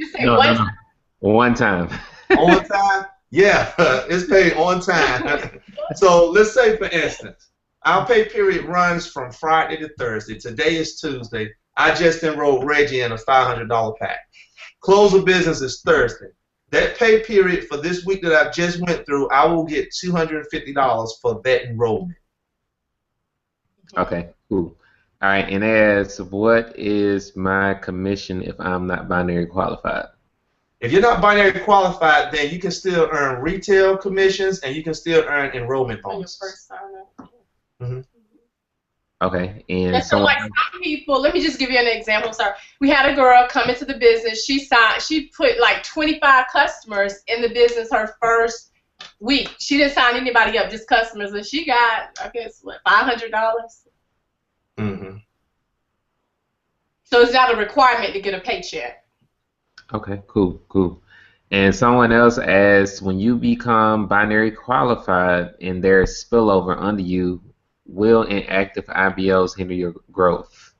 One time. On time? Yeah, it's paid on time. So let's say, for instance, our pay period runs from Friday to Thursday. Today is Tuesday. I just enrolled Reggie in a $500 pack. Close of business is Thursday. That pay period for this week that I just went through, I will get $250 for that enrollment. Okay, cool. All right, and as what is my commission if I'm not binary qualified? If you're not binary qualified, then you can still earn retail commissions and you can still earn enrollment bonuses. Your first sign-up. Mm-hmm. Okay, and And so, like some people, let me just give you an example. Sorry, we had a girl come into the business. She put like 25 customers in the business her first week. She didn't sign anybody up, just customers, and she got, I guess, what, $500. Mm-hmm. So it's not a requirement to get a paycheck. Okay, cool. And someone else asked, when you become binary qualified and there's spillover under you, will inactive IBOs hinder your growth?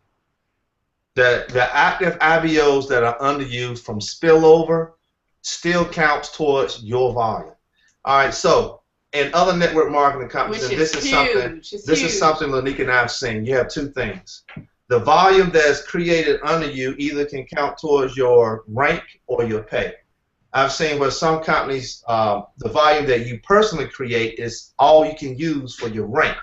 The active IBOs that are under you from spillover still counts towards your volume. All right, so in other network marketing companies, and this is something Lenika and I have seen. You have two things. The volume that's created under you either can count towards your rank or your pay. I've seen where some companies, the volume that you personally create is all you can use for your rank,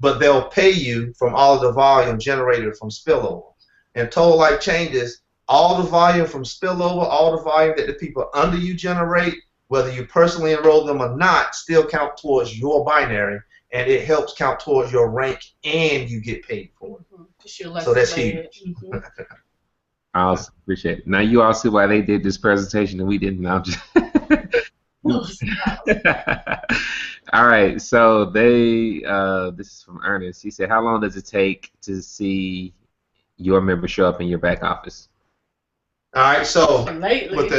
but they'll pay you from all of the volume generated from spillover. And Total Life Changes, all the volume from spillover, all the volume that the people under you generate, whether you personally enroll them or not, still count towards your binary, and it helps count towards your rank, and you get paid for it. So that's huge. I also appreciate it. Now you all see why they did this presentation and we didn't. Now just all right. So they this is from Ernest. He said, "How long does it take to see your member show up in your back office?" All right. So lately with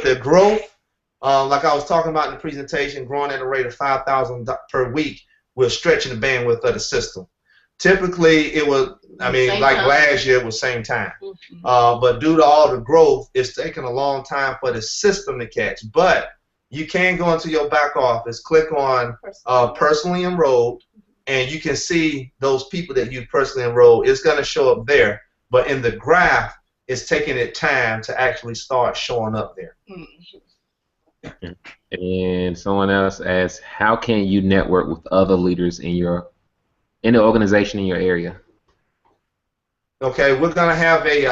the growth, like I was talking about in the presentation, growing at a rate of 5,000 per week, we're stretching the bandwidth of the system. Typically, it was, last year it was same time. But due to all the growth, it's taken a long time for the system to catch. But you can go into your back office, click on personally enrolled, and you can see those people that you personally enrolled. It's going to show up there. But in the graph, it's taking it time to actually start showing up there. And someone else asked, how can you network with other leaders in the organization in your area? Okay, we're gonna have a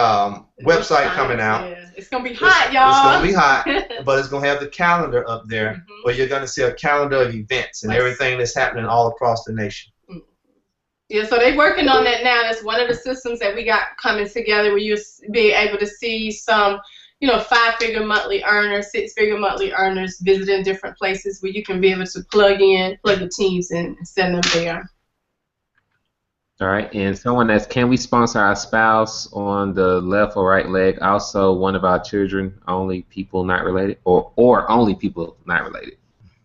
website coming out. Yeah. It's gonna be hot, y'all. It's gonna be hot, but it's gonna have the calendar up there, where you're gonna see a calendar of events and everything that's happening all across the nation. Yeah, so they're working on that now. That's one of the systems that we got coming together, where you'll be able to see some, 5-figure monthly earners, 6-figure monthly earners visiting different places where you can be able to plug the teams in and send them there. All right, and someone asks, can we sponsor our spouse on the left or right leg? Also, one of our children, only people not related, or only people not related.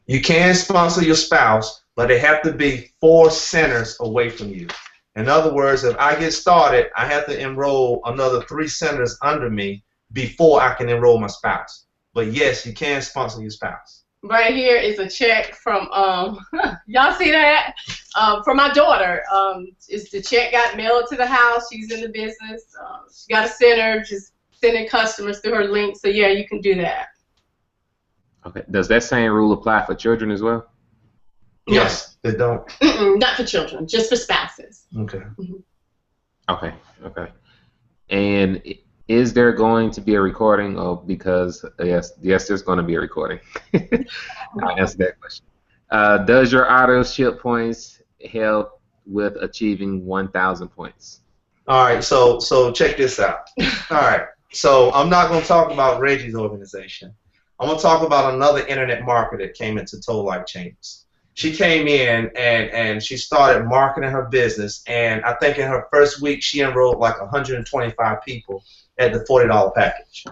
You can sponsor your spouse, but they have to be 4 centers away from you. In other words, if I get started, I have to enroll another 3 centers under me before I can enroll my spouse. But yes, you can sponsor your spouse. Right here is a check from, y'all see that? From my daughter. The check got mailed to the house. She's in the business. She got a center, just sending customers through her link. So yeah, you can do that. Okay. Does that same rule apply for children as well? Yes, they don't. Not for children, just for spouses. Okay. Okay. And is there going to be a recording? Oh, because yes, there's going to be a recording. I'll answer that question. Does your auto ship points help with achieving 1,000 points? All right, so check this out. All right, so I'm not going to talk about Reggie's organization. I'm going to talk about another internet marketer that came into Total Life Changes. She came in and she started marketing her business, and I think in her first week she enrolled like 125 people at the $40 package.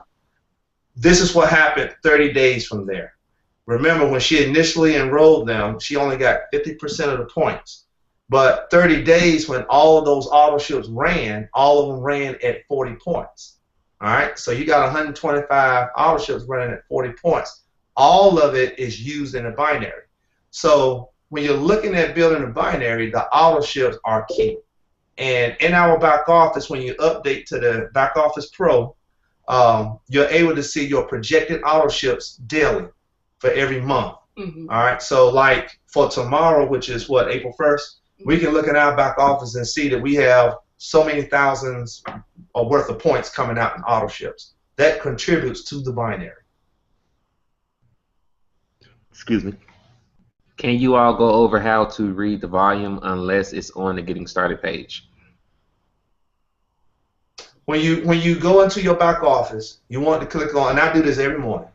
This is what happened 30 days from there. Remember, when she initially enrolled them, she only got 50% of the points. But 30 days, when all of those auto ships ran, all of them ran at 40 points. All right, so you got 125 auto ships running at 40 points. All of it is used in a binary. So when you're looking at building a binary, the auto ships are key. And in our back office, when you update to the back office pro, you're able to see your projected auto ships daily for every month. Mm-hmm. All right. So like for tomorrow, which is what, April 1st, we can look at our back office and see that we have so many thousands of worth of points coming out in auto ships. That contributes to the binary. Excuse me. Can you all go over how to read the volume unless it's on the getting started page? When you go into your back office, you want to click on, and I do this every morning.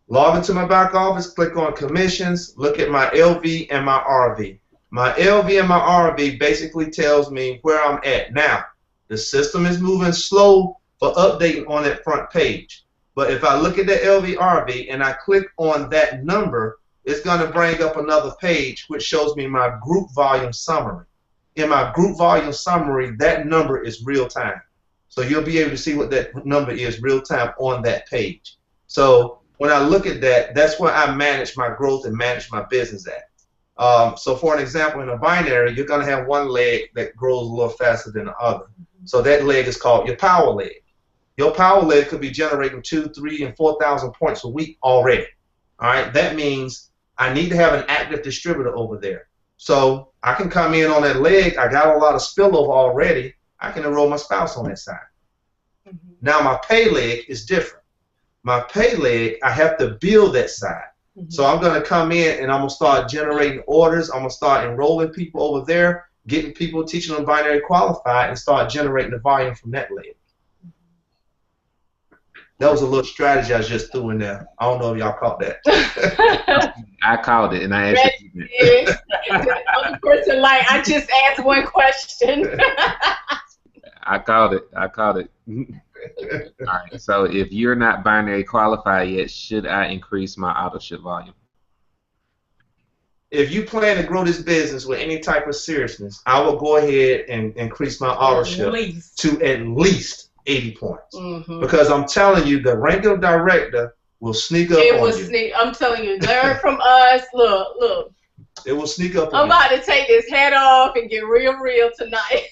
Log into my back office, click on commissions, look at my LV and my RV. My LV and my RV basically tells me where I'm at. Now, the system is moving slow for updating on that front page. But if I look at the LV RV and I click on that number, it's going to bring up another page which shows me my group volume summary. In my group volume summary, that number is real time. So you'll be able to see what that number is real time on that page. So when I look at that, that's where I manage my growth and manage my business at. So for an example, in a binary, you're going to have one leg that grows a little faster than the other. So that leg is called your power leg. Your power leg could be generating 2,000, 3,000, and 4,000 points a week already. All right, that means I need to have an active distributor over there. So I can come in on that leg. I got a lot of spillover already. I can enroll my spouse on that side. Mm-hmm. Now my pay leg is different. My pay leg, I have to build that side. Mm-hmm. So I'm going to come in and I'm going to start generating orders. I'm going to start enrolling people over there, getting people, teaching them binary qualified, and start generating the volume from that leg. That was a little strategy I just threw in there. I don't know if y'all caught that. I called it, and I asked you. The other person, like, I just asked one question. I called it. I called it. All right. So if you're not binary qualified yet, should I increase my auto ship volume? If you plan to grow this business with any type of seriousness, I will go ahead and increase my auto ship to at least 80 points. Mm-hmm. Because I'm telling you, the rank of director will sneak up on you. I'm telling you, learn from us. Look. It will sneak up on you. I'm about to take this hat off and get real tonight.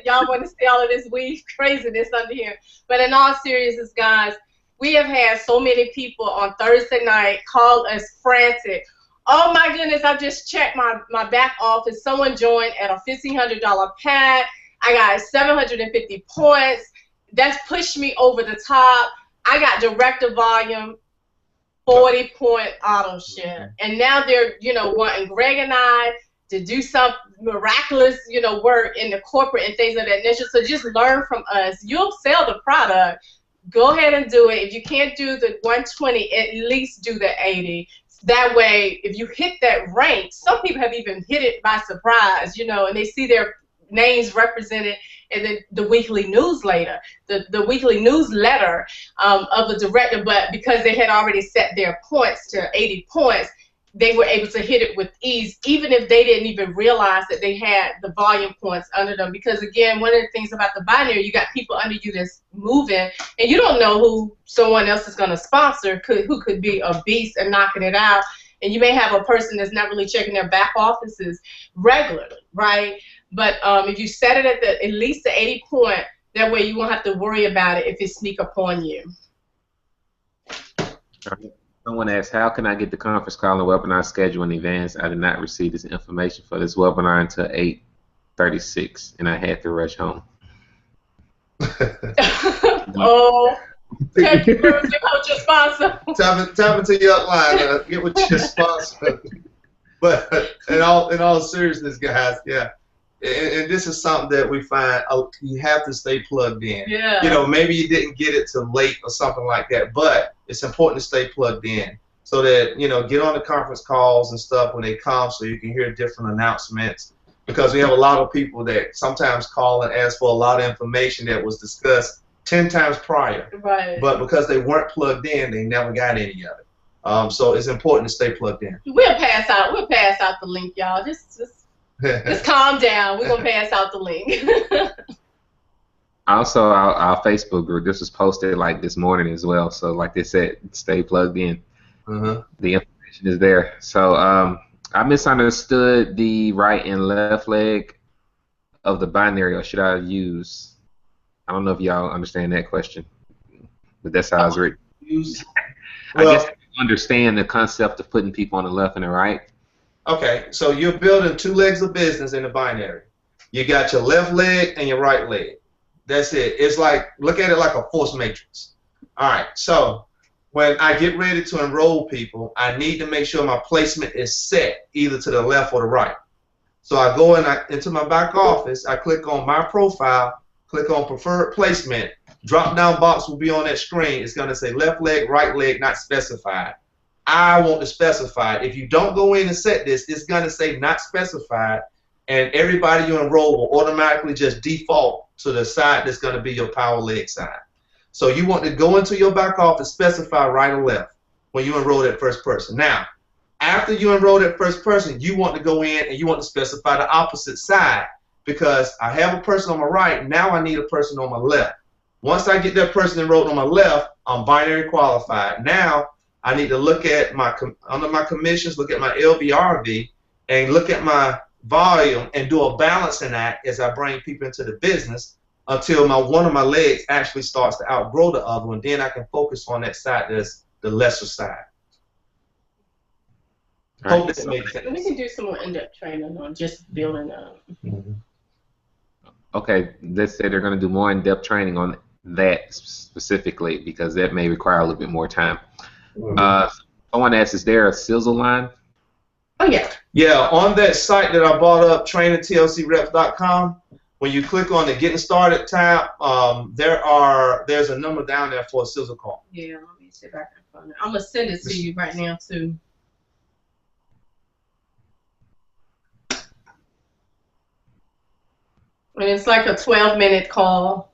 Y'all want to see all of this weed craziness under here. But in all seriousness, guys, we have had so many people on Thursday night call us frantic. Oh my goodness, I just checked my back office. Someone joined at a $1,500 pack. I got 750 points. That's pushed me over the top. I got director volume, 40-point auto share. And now they're, wanting Gregg and I to do some miraculous, work in the corporate and things of that nature. So just learn from us. You'll sell the product. Go ahead and do it. If you can't do the 120, at least do the 80. That way, if you hit that rank, some people have even hit it by surprise, and they see their names represented in the weekly newsletter, the weekly newsletter of the director, but because they had already set their points to 80 points, they were able to hit it with ease, even if they didn't even realize that they had the volume points under them. Because again, one of the things about the binary, you got people under you that's moving, and you don't know who someone else is going to sponsor, who could be a beast and knocking it out. And you may have a person that's not really checking their back offices regularly, right? But if you set it at least the 80 point, that way you won't have to worry about it if it sneak upon you. Someone asked, how can I get the conference call and webinar schedule in advance? I did not receive this information for this webinar until 8:36, and I had to rush home. Oh, thank you for your sponsor. Tap into your upline. Get with your sponsor. But in all seriousness, guys, yeah. And this is something that we find you have to stay plugged in. Yeah. Maybe you didn't get it till late or something like that, but it's important to stay plugged in so that, get on the conference calls and stuff when they come so you can hear different announcements, because we have a lot of people that sometimes call and ask for a lot of information that was discussed 10 times prior. Right. But because they weren't plugged in, they never got any of it. So it's important to stay plugged in. We'll pass out the link, y'all. Just calm down. We're going to pass out the link. Also, our Facebook group, this was posted like this morning as well. So like they said, stay plugged in. The information is there. So I misunderstood the right and left leg of the binary, or should I use, I don't know if y'all understand that question. but that's how it's written. I Well, guess I understand the concept of putting people on the left and the right. okay, so you're building two legs of business in the binary. You got your left leg and your right leg. That's it. It's like, look at it like a force matrix. All right, so when I get ready to enroll people, I need to make sure my placement is set either to the left or the right. So I go into my back office, I click on my profile, click on preferred placement, drop down box will be on that screen. It's going to say left leg, right leg, not specified. I want to specify it. If you don't go in and set this, it's going to say not specified, and everybody you enroll will automatically just default to the side that's going to be your power leg side. So you want to go into your back office, specify right or left when you enroll that first person. Now, after you enroll that first person, you want to go in and you want to specify the opposite side, because I have a person on my right, now I need a person on my left. Once I get that person enrolled on my left, I'm binary qualified. Now I need to look at under my commissions, look at my LVRV, and look at my volume and do a balancing act as I bring people into the business until one of my legs actually starts to outgrow the other one. Then I can focus on that side that's the lesser side. Hope this makes sense. We can do some more in-depth training on just building up. Okay, let's say they're going to do more in-depth training on that specifically, because that may require a little bit more time. Someone asked, is there a sizzle line? Oh, yeah. Yeah, on that site that I brought up, trainingtlcreps.com, when you click on the Getting Started tab, there's a number down there for a sizzle call. Yeah, let me see if I can find it. I'm going to send it to you right now, too. And it's like a 12-minute call.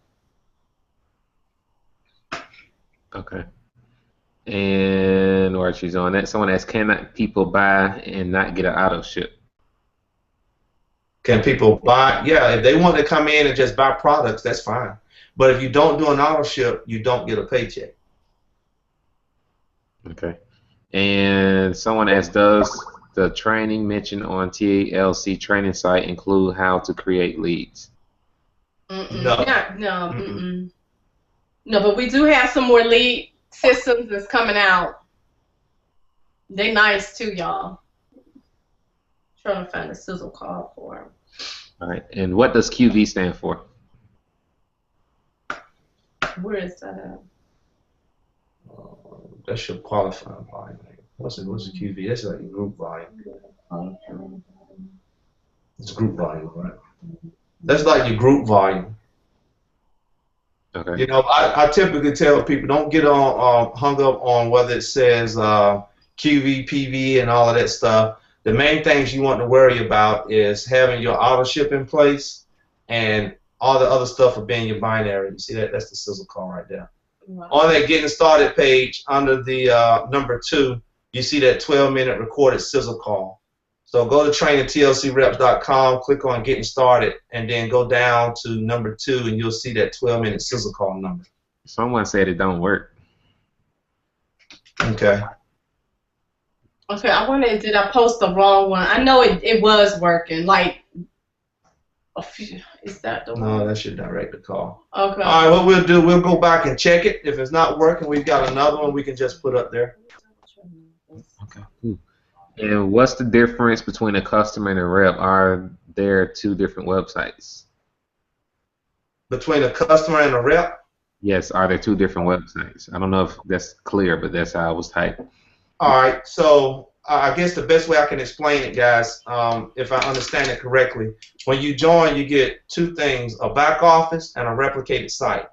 Okay. And while she's on that, someone asked, can people buy and not get an auto ship? Can people buy? Yeah, if they want to come in and just buy products, that's fine. But if you don't do an auto ship, you don't get a paycheck. Okay. And someone asked, does the training mentioned on TLC training site include how to create leads? No. No, but we do have some more lead systems that's coming out. They nice too, y'all. Trying to find a sizzle call for them. All right. And what does QV stand for? Where is that? That's your qualifying volume. What's the QV? That's like your group volume. It's group volume, right? That's like your group volume. Okay. You know, I typically tell people, don't get hung up on whether it says QV, PV, and all of that stuff. The main things you want to worry about is having your auto ship in place, and all the other stuff will be in your binary. You see that? That's the sizzle call right there. Wow. On that Getting Started page, under the number 2, you see that 12-minute recorded sizzle call. So go to trainingtlcreps.com, click on Getting Started, and then go down to number 2, and you'll see that 12-minute sizzle call number. Someone said it don't work. Okay. Okay, I wonder, did I post the wrong one? I know it was working. Like, is that the one? No, that's your direct call. Okay. All right, what we'll do, we'll go back and check it. If it's not working, we've got another one we can just put up there. Okay. And what's the difference between a customer and a rep? Are there 2 different websites? Between a customer and a rep? Yes, are there 2 different websites? I don't know if that's clear, but that's how it was typed. All right, so I guess the best way I can explain it, guys, if I understand it correctly, when you join, you get 2 things, a back office and a replicated site.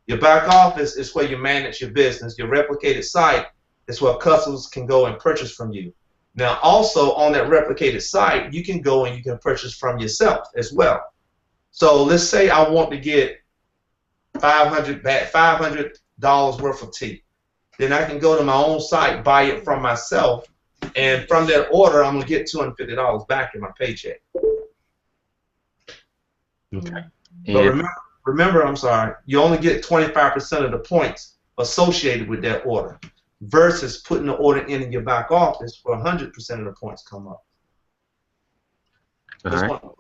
Your back office is where you manage your business. Your replicated site is where customers can go and purchase from you. Now, also on that replicated site, you can go and you can purchase from yourself as well. So let's say I want to get $500 worth of tea. Then I can go to my own site, buy it from myself, and from that order, I'm going to get $250 back in my paycheck. Okay. But remember, I'm sorry, you only get 25% of the points associated with that order, versus putting the order in your back office where 100% of the points come up. All right. All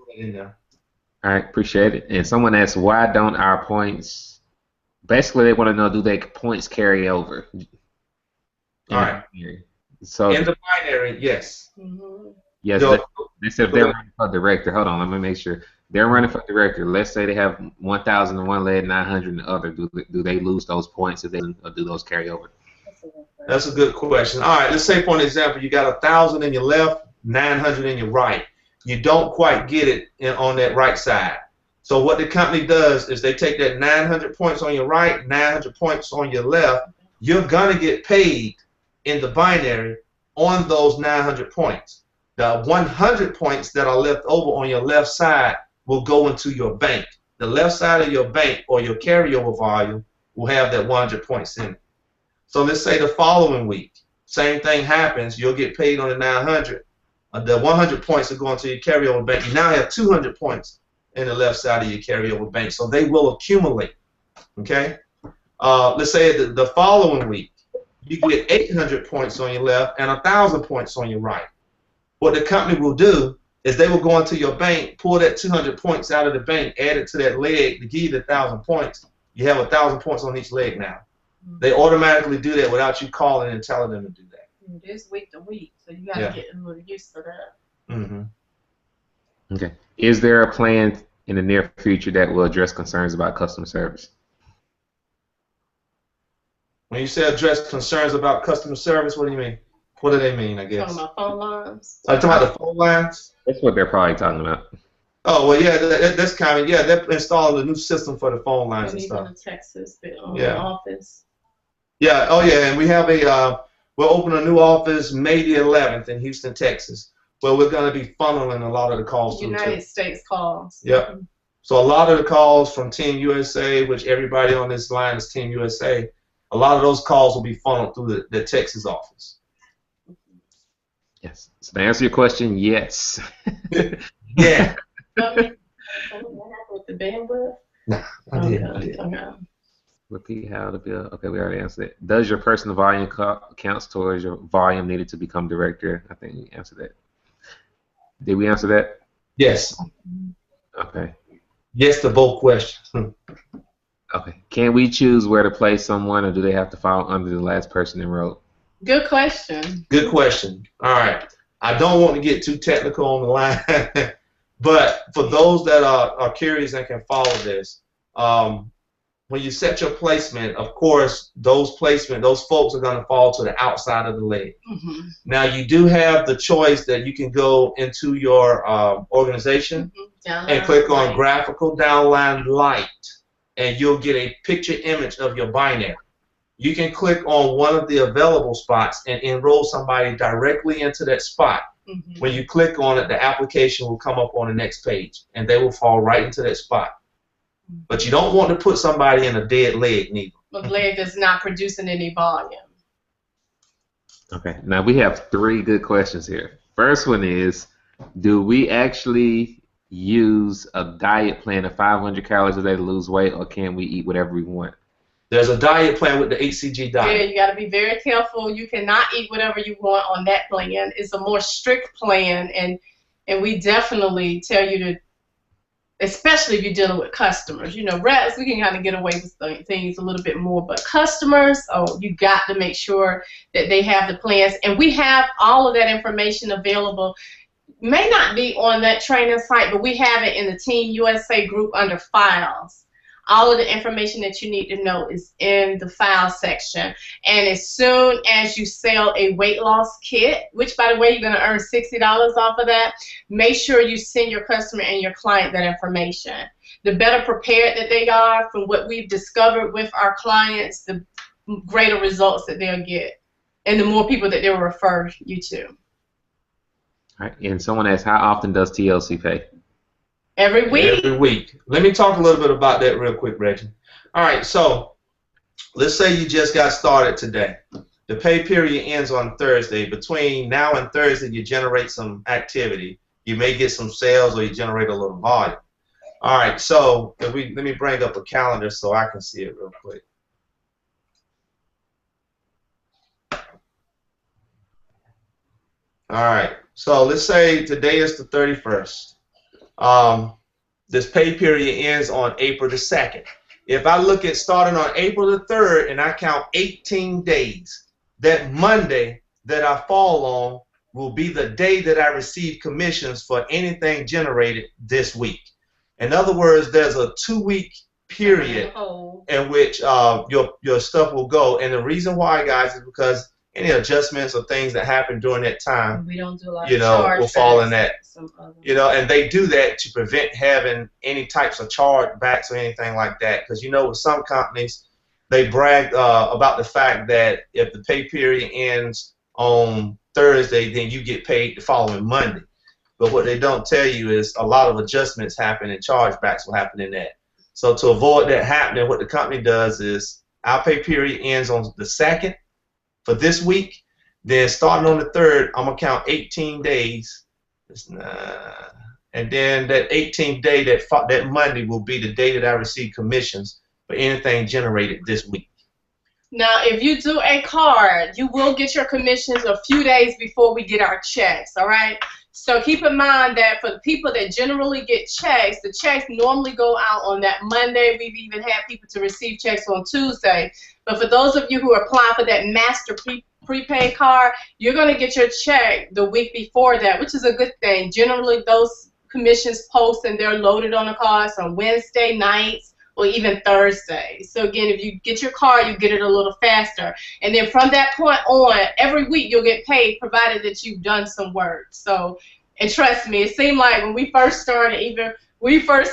right, appreciate it. And someone asked, why don't our points Basically, they want to know, do they points carry over? All right. So in the binary, yes. Yes, they said if they're running for director. Hold on, let me make sure. They're running for director. Let's say they have 1,000 in one leg, 900 in the other. Do they lose those points if they, or do those carry over? That's a good question. All right, let's say for an example, you got 1,000 in your left, 900 in your right. You don't quite get it on that right side. So what the company does is they take that 900 points on your right, 900 points on your left. You're gonna get paid in the binary on those 900 points. The 100 points that are left over on your left side will go into your bank. The left side of your bank or your carryover volume will have that 100 points in it. So let's say the following week, same thing happens. You'll get paid on the 900. The 100 points are going to your carryover bank. You now have 200 points in the left side of your carryover bank. So they will accumulate. Okay. Let's say the following week, you get 800 points on your left and 1,000 points on your right. What the company will do is they will go into your bank, pull that 200 points out of the bank, add it to that leg to give you the 1,000 points. You have 1,000 points on each leg now. They automatically do that without you calling and telling them to do that. It is week to week, so you got to get a little used to that. Okay. Is there a plan in the near future that will address concerns about customer service? When you say address concerns about customer service, what do you mean? What do they mean, I guess? Talking about phone lines. Are you talking about the phone lines? That's what they're probably talking about. Oh, well, yeah, that's kind of, yeah, they're installing a new system for the phone lines and stuff. In Texas, the office. Yeah, oh, yeah, and we have we'll open a new office May the 11th in Houston, Texas, where we're going to be funneling a lot of the calls. United States calls. Yep. So a lot of the calls from Team USA, which everybody on this line is Team USA, a lot of those calls will be funneled through the Texas office. Yes. So to answer your question, yes. Yeah. Something happened with the bandwidth? No, I did. Repeat how the bill. Okay, we already answered it. Does your personal volume counts towards your volume needed to become director? I think we answered that. Did we answer that? Yes. Okay. Yes to both questions. Okay. Can we choose where to place someone, or do they have to fall under the last person enrolled? Good question. Good question. All right. I don't want to get too technical on the line, but for those that are curious and can follow this, when you set your placement, of course, those folks are going to fall to the outside of the leg. Now, you do have the choice that you can go into your organization and click on graphical downline light, and you'll get a picture image of your binary. You can click on one of the available spots and enroll somebody directly into that spot. When you click on it, the application will come up on the next page, and they will fall right into that spot. But you don't want to put somebody in a dead leg neither. The leg is not producing any volume. Okay. Now we have 3 good questions here. First one is, do we actually use a diet plan of 500 calories a day to lose weight, or can we eat whatever we want? There's a diet plan with the HCG diet. Yeah, you got to be very careful. You cannot eat whatever you want on that plan. It's a more strict plan, and we definitely tell you to, especially if you're dealing with customers. You know, reps, we can kind of get away with things a little bit more, but customers, you got to make sure that they have the plans. And we have all of that information available. May not be on that training site, but we have it in the Team USA group under files. All of the information that you need to know is in the file section. And as soon as you sell a weight loss kit, which, by the way, you're going to earn $60 off of that, make sure you send your customer and your client that information. The better prepared that they are from what we've discovered with our clients, the greater results that they'll get, and the more people that they'll refer you to. All right. And someone asks, how often does TLC pay? Every week. Every week. Let me talk a little bit about that real quick, Reggie. All right, so let's say you just got started today. The pay period ends on Thursday. Between now and Thursday, you generate some activity. You may get some sales, or you generate a little volume. All right, so let me bring up a calendar so I can see it real quick. All right, so let's say today is the 31st. This pay period ends on April the 2nd. if I look at starting on April the 3rd and I count 18 days, that Monday that I fall on will be the day that I receive commissions for anything generated this week. In other words, there's a 2-week period in which your stuff will go. And the reason why, guys, is because any adjustments or things that happen during that time, we don't do a lot of will fall in that. And they do that to prevent having any types of chargebacks or anything like that. Because, with some companies, they brag about the fact that if the pay period ends on Thursday, then you get paid the following Monday. But what they don't tell you is a lot of adjustments happen and chargebacks will happen in that. So to avoid that happening, what the company does is our pay period ends on the 2nd for this week. Then starting on the 3rd, I'm going to count 18 days. And then that 18th day, that Monday, will be the day that I receive commissions for anything generated this week. Now, if you do a card, you will get your commissions a few days before we get our checks, all right? So keep in mind that for the people that generally get checks, the checks normally go out on that Monday. We've even had people to receive checks on Tuesday. But for those of you who are applying for that master prepaid card, you're going to get your check the week before that, which is a good thing. Generally, those commissions post and they're loaded on the cards on Wednesday nights or even Thursday. So again, if you get your card, you get it a little faster. And then from that point on, every week you'll get paid provided that you've done some work. So, and trust me, it seemed like when we first started, we were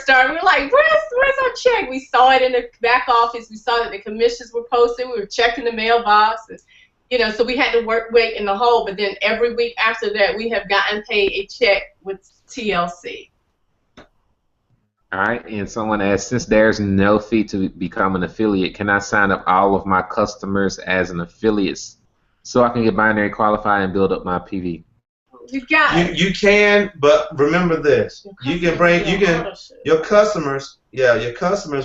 like, where's our check? We saw it in the back office. We saw that the commissions were posted. We were checking the mailbox. And, so we had to wait in the hole. But then every week after that, we have gotten paid a check with TLC. All right, and someone asked, since there's no fee to become an affiliate, can I sign up all of my customers as an affiliate so I can get binary qualified and build up my PV? You got it. You can, but remember this: your customers,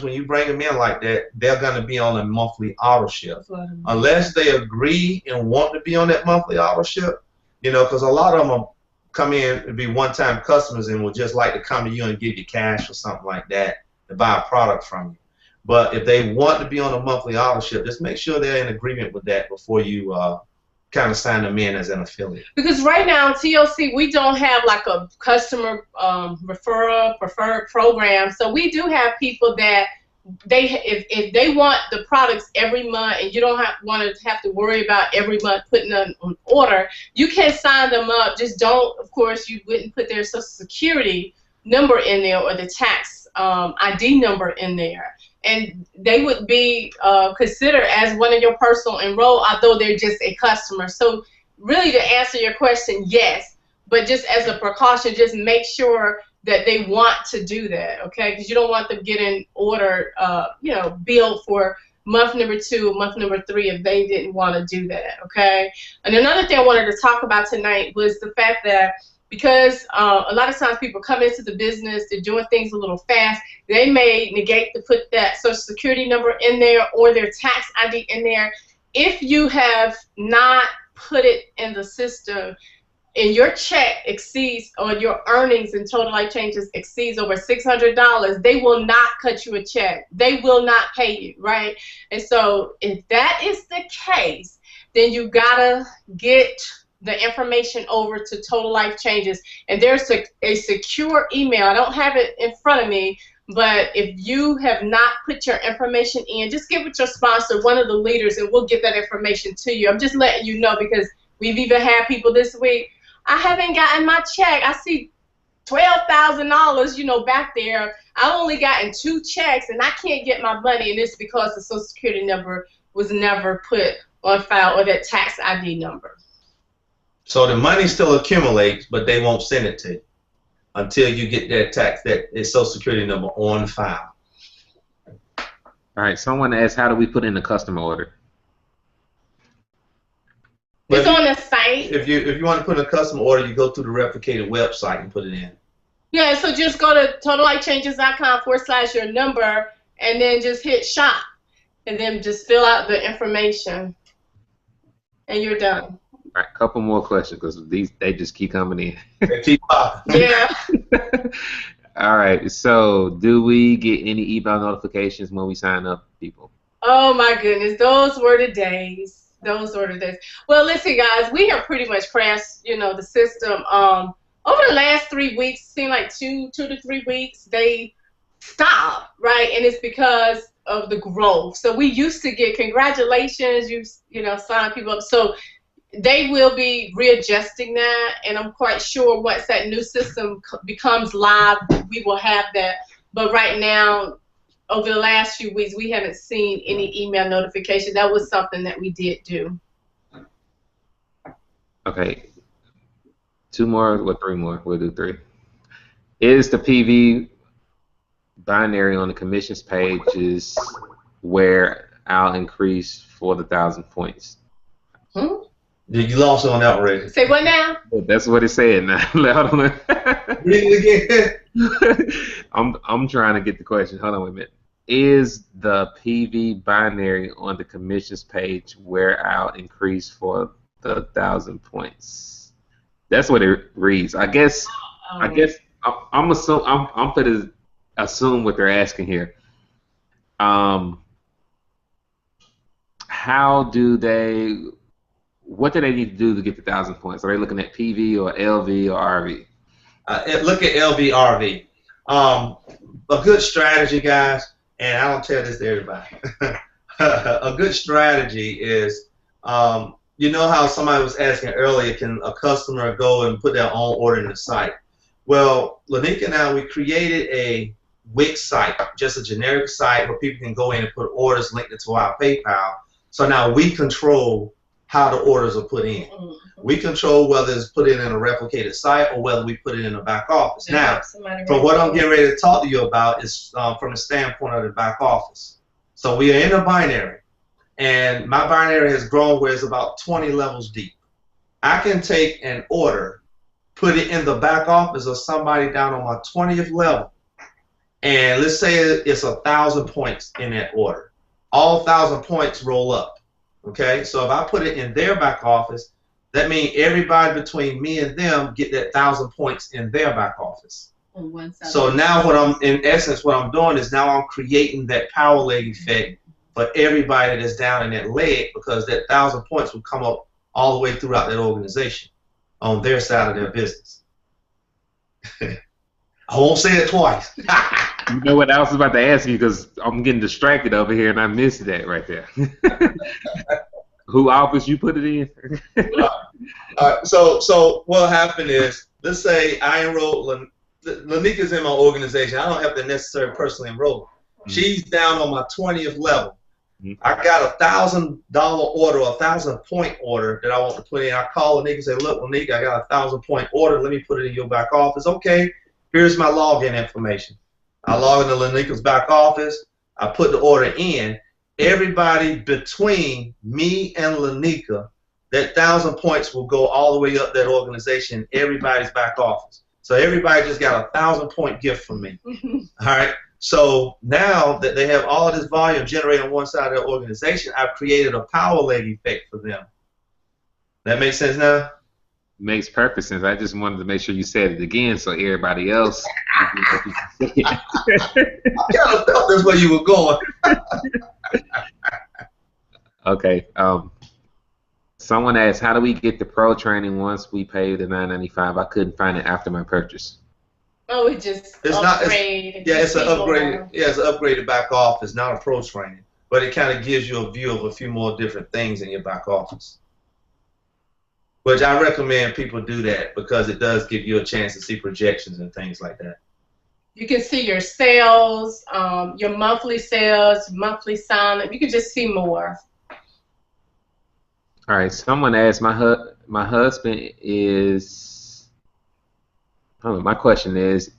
when you bring them in like that, they're gonna be on a monthly auto ship, unless they agree and want to be on that monthly auto ship. Because a lot of them come in and be one-time customers and will just like to come to you and give you cash or something like that to buy a product from you. But if they want to be on a monthly auto ship, just make sure they're in agreement with that before you kind of sign them in as an affiliate. Because right now, TLC, we don't have like a customer referral preferred program. So we do have people that if they want the products every month and you don't want to worry about every month putting an order, you can sign them up. Just don't, of course, you wouldn't put their Social Security number in there or the tax ID number in there. And they would be considered as one of your personal enroll, although they're just a customer. So really, to answer your question, yes. But just as a precaution, just make sure that they want to do that, okay? Because you don't want them getting ordered, billed for month number 2, month number 3 if they didn't want to do that, okay? And another thing I wanted to talk about tonight was the fact that because a lot of times people come into the business, they're doing things a little fast, they may negate to put that Social Security number in there or their tax ID in there. If you have not put it in the system and your check exceeds or your earnings in Total Life Changes exceeds over $600, they will not cut you a check. They will not pay you, right? And so if that is the case, then you gotta get the information over to Total Life Changes. And there's a secure email. I don't have it in front of me, but if you have not put your information in, just get with your sponsor, one of the leaders, and we'll get that information to you. I'm just letting you know because we've even had people this week, I haven't gotten my check. I see $12,000, back there. I've only gotten 2 checks, and I can't get my money, and it's because the Social Security number was never put on file or that tax ID number. So the money still accumulates, but they won't send it to you until you get that Social Security number on file. All right. Someone asked, how do we put in a customer order? It's on the site. If you want to put in a customer order, you go to the replicated website and put it in. Yeah. So just go to totallifechanges.com/your number, and then just hit shop, and then just fill out the information, and you're done. All right, couple more questions because they just keep coming in. They keep popping. Yeah. All right. So, do we get any email notifications when we sign up, people? Oh my goodness, those were the days. Those were the days. Well, listen, guys, we have pretty much crashed, the system. Over the last 3 weeks, seemed like 2 to 3 weeks, they stopped, right? And it's because of the growth. So we used to get congratulations, sign people up. So they will be readjusting that, and I'm quite sure once that new system becomes live, we will have that. But right now, over the last few weeks, we haven't seen any email notification. That was something that we did do. Okay. 2 more or 3 more? We'll do 3. Is the PV binary on the commissions page is where I'll increase for the 1,000 points? You lost on that already. Say what now? That's what it said now. Read it again. I'm trying to get the question. Hold on a minute. Is the PV binary on the commissions page where I'll increase for the 1,000 points? That's what it reads. I guess I'm going to assume what they're asking here. What do they need to do to get the 1,000 points? Are they looking at PV or LV or RV? Look at LV, RV. A good strategy, guys, and I don't tell this to everybody. A good strategy is, you know how somebody was asking earlier, can a customer go and put their own order in the site? Well, Lenika and I, we created a Wix site, just a generic site where people can go in and put orders linked to our PayPal. So now we control how the orders are put in. We control whether it's put in a replicated site or whether we put it in the back office. Now, from what I'm getting ready to talk to you about is from the standpoint of the back office. So we are in a binary, and my binary has grown where it's about 20 levels deep. I can take an order, put it in the back office of somebody down on my 20th level, and let's say it's 1,000 points in that order. All 1,000 points roll up. Okay, so if I put it in their back office, that means everybody between me and them get that 1,000 points in their back office. On one side. So now in essence, what I'm doing is now I'm creating that power leg effect for everybody that's down in that leg, because that 1,000 points will come up all the way throughout that organization on their side of their business. I won't say it twice. You know what I was about to ask you, because I'm getting distracted over here and I missed that right there. Who office you put it in? So what happened is, let's say I enrolled, Lenika's in my organization. I don't have to necessarily personally enroll. She's down on my 20th level. I got $1,000 order, a 1,000-point order that I want to put in. I call Lenika and say, look, Lenika, I got a 1,000-point order. Let me put it in your back office. Okay, here's my login information. I log into Lenika's back office. I put the order in. Everybody between me and Lenika, that 1,000 points will go all the way up that organization, everybody's back office. So everybody just got a 1,000-point gift from me. All right. So now that they have all of this volume generated on one side of their organization, I've created a power leg effect for them. That makes sense now? Makes perfect sense. I just wanted to make sure you said it again so everybody else. I kind of felt that's where you were going. Okay. Someone asked, how do we get the pro training once we pay the $9.95? I couldn't find it after my purchase. Oh, it's upgrade. It's an upgraded. Yeah, it's an upgraded back office, not a pro training, but it kind of gives you a view of a few more different things in your back office. Which I recommend people do that, because it does give you a chance to see projections and things like that. You can see your sales, your monthly sales, monthly sign-up. You can just see more. All right. Someone asked, my husband is. My question is,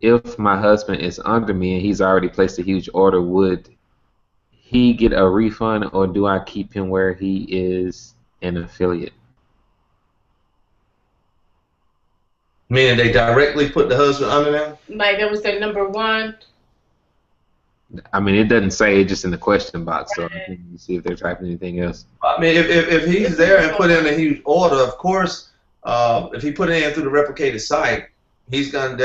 if my husband is under me and he's already placed a huge order, would he get a refund, or do I keep him where he is an affiliate? Meaning they directly put the husband under them? Like that was their number one? I mean, it doesn't say, it's just in the question box, so I think you see if they're typing anything else. I mean, if he's there and put in a huge order, of course, if he put it in through the replicated site, he's gonna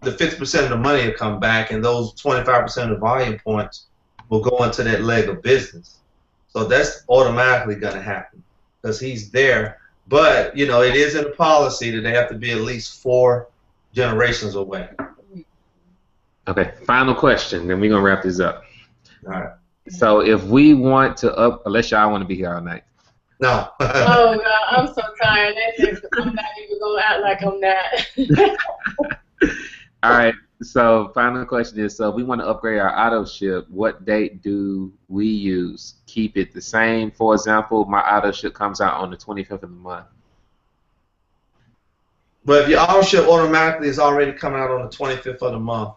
the 50% of the money will come back, and those 25% of the volume points will go into that leg of business. So that's automatically going to happen because he's there. But, you know, it is in the policy that they have to be at least 4 generations away. Okay, final question, then we're going to wrap this up. All right. So if we want to unless y'all want to be here all night. No. Oh, God, I'm so tired. I'm not even going to act like I'm not. All right, so final question is, so if we want to upgrade our auto ship, what date do we use? Keep it the same. For example, my auto ship comes out on the 25th of the month. But if your auto ship automatically is already coming out on the 25th of the month,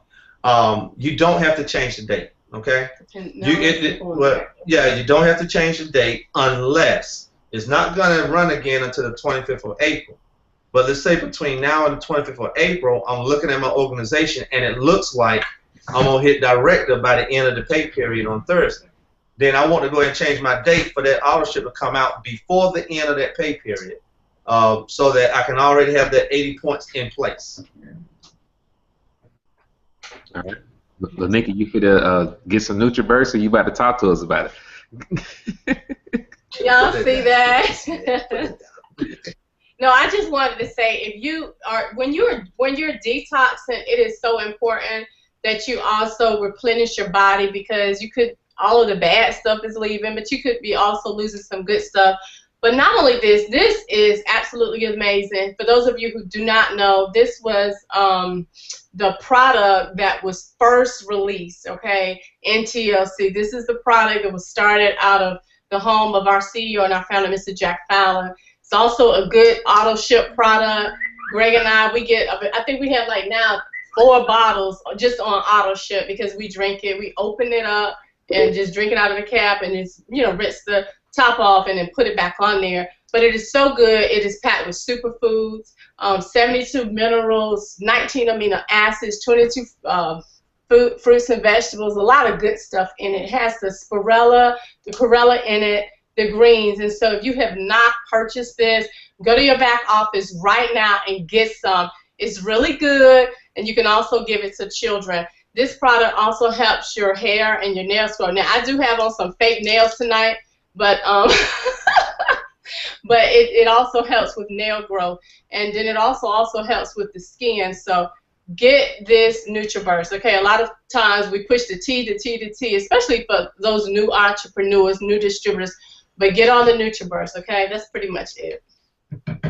you don't have to change the date, okay? No, you don't have to change the date unless it's not going to run again until the 25th of April. But let's say between now and the 25th of April, I'm looking at my organization, and it looks like I'm going to hit director by the end of the pay period on Thursday. Then I want to go ahead and change my date for that auto ship to come out before the end of that pay period so that I can already have that 80 points in place. All right. Lenika, you could get some NutriBurst, or you about to talk to us about it? Y'all see that? No, I just wanted to say, if you are when you're detoxing, it is so important that you also replenish your body, because you could, all of the bad stuff is leaving, but you could be also losing some good stuff. But not only this is absolutely amazing. For those of you who do not know, this was the product that was first released, okay, in TLC. This is the product that was started out of the home of our CEO and our founder, Mr. Jack Fowler. It's also a good auto ship product. Gregg and I think we have like now 4 bottles just on auto ship because we drink it. We open it up and just drink it out of the cap and just, you know, rinse the top off and then put it back on there. But it is so good. It is packed with superfoods, 72 minerals, 19 amino acids, 22 fruits and vegetables, a lot of good stuff in it. It has the spirella, the chlorella in it, the greens. And so if you have not purchased this, go to your back office right now and get some. It's really good, and you can also give it to children. This product also helps your hair and your nails grow. Now, I do have on some fake nails tonight, but but it also helps with nail growth, and then it also helps with the skin. So get this NutriBurst. Okay, a lot of times we push the T, especially for those new entrepreneurs, new distributors. But get on the NutriBurst, okay? That's pretty much it.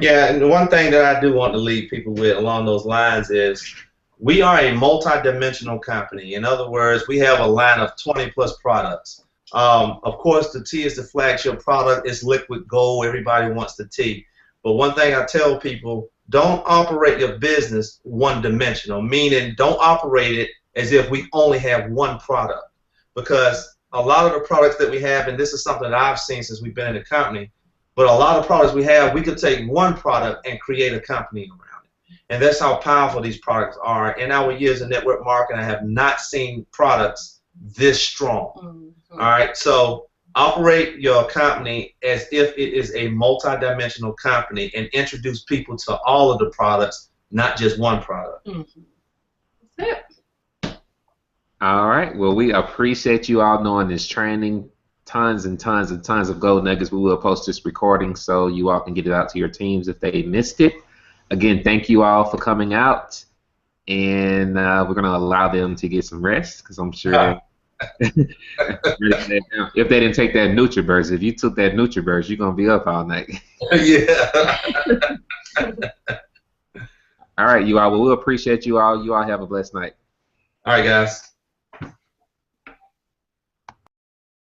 Yeah, and the one thing that I do want to leave people with along those lines is we are a multi-dimensional company. In other words, we have a line of 20-plus products. Of course, the tea is the flagship product. It's liquid gold. Everybody wants the tea. But one thing I tell people, don't operate your business one-dimensional, meaning don't operate it as if we only have one product. Because a lot of the products that we have, and this is something that I've seen since we've been in the company, but a lot of products we have, we could take one product and create a company around it. And that's how powerful these products are. In our years of network marketing, I have not seen products this strong. Mm-hmm. All right, so operate your company as if it is a multi-dimensional company and introduce people to all of the products, not just one product. Mm-hmm. That's it. All right. Well, we appreciate you all knowing this training. Tons and tons and tons of gold nuggets. We will post this recording so you all can get it out to your teams if they missed it. Again, thank you all for coming out. And we're going to allow them to get some rest because I'm sure if they didn't take that NutriBurst, if you took that NutriBurst, you're going to be up all night. Yeah. All right, you all. Well, we'll appreciate you all. You all have a blessed night. All right, guys.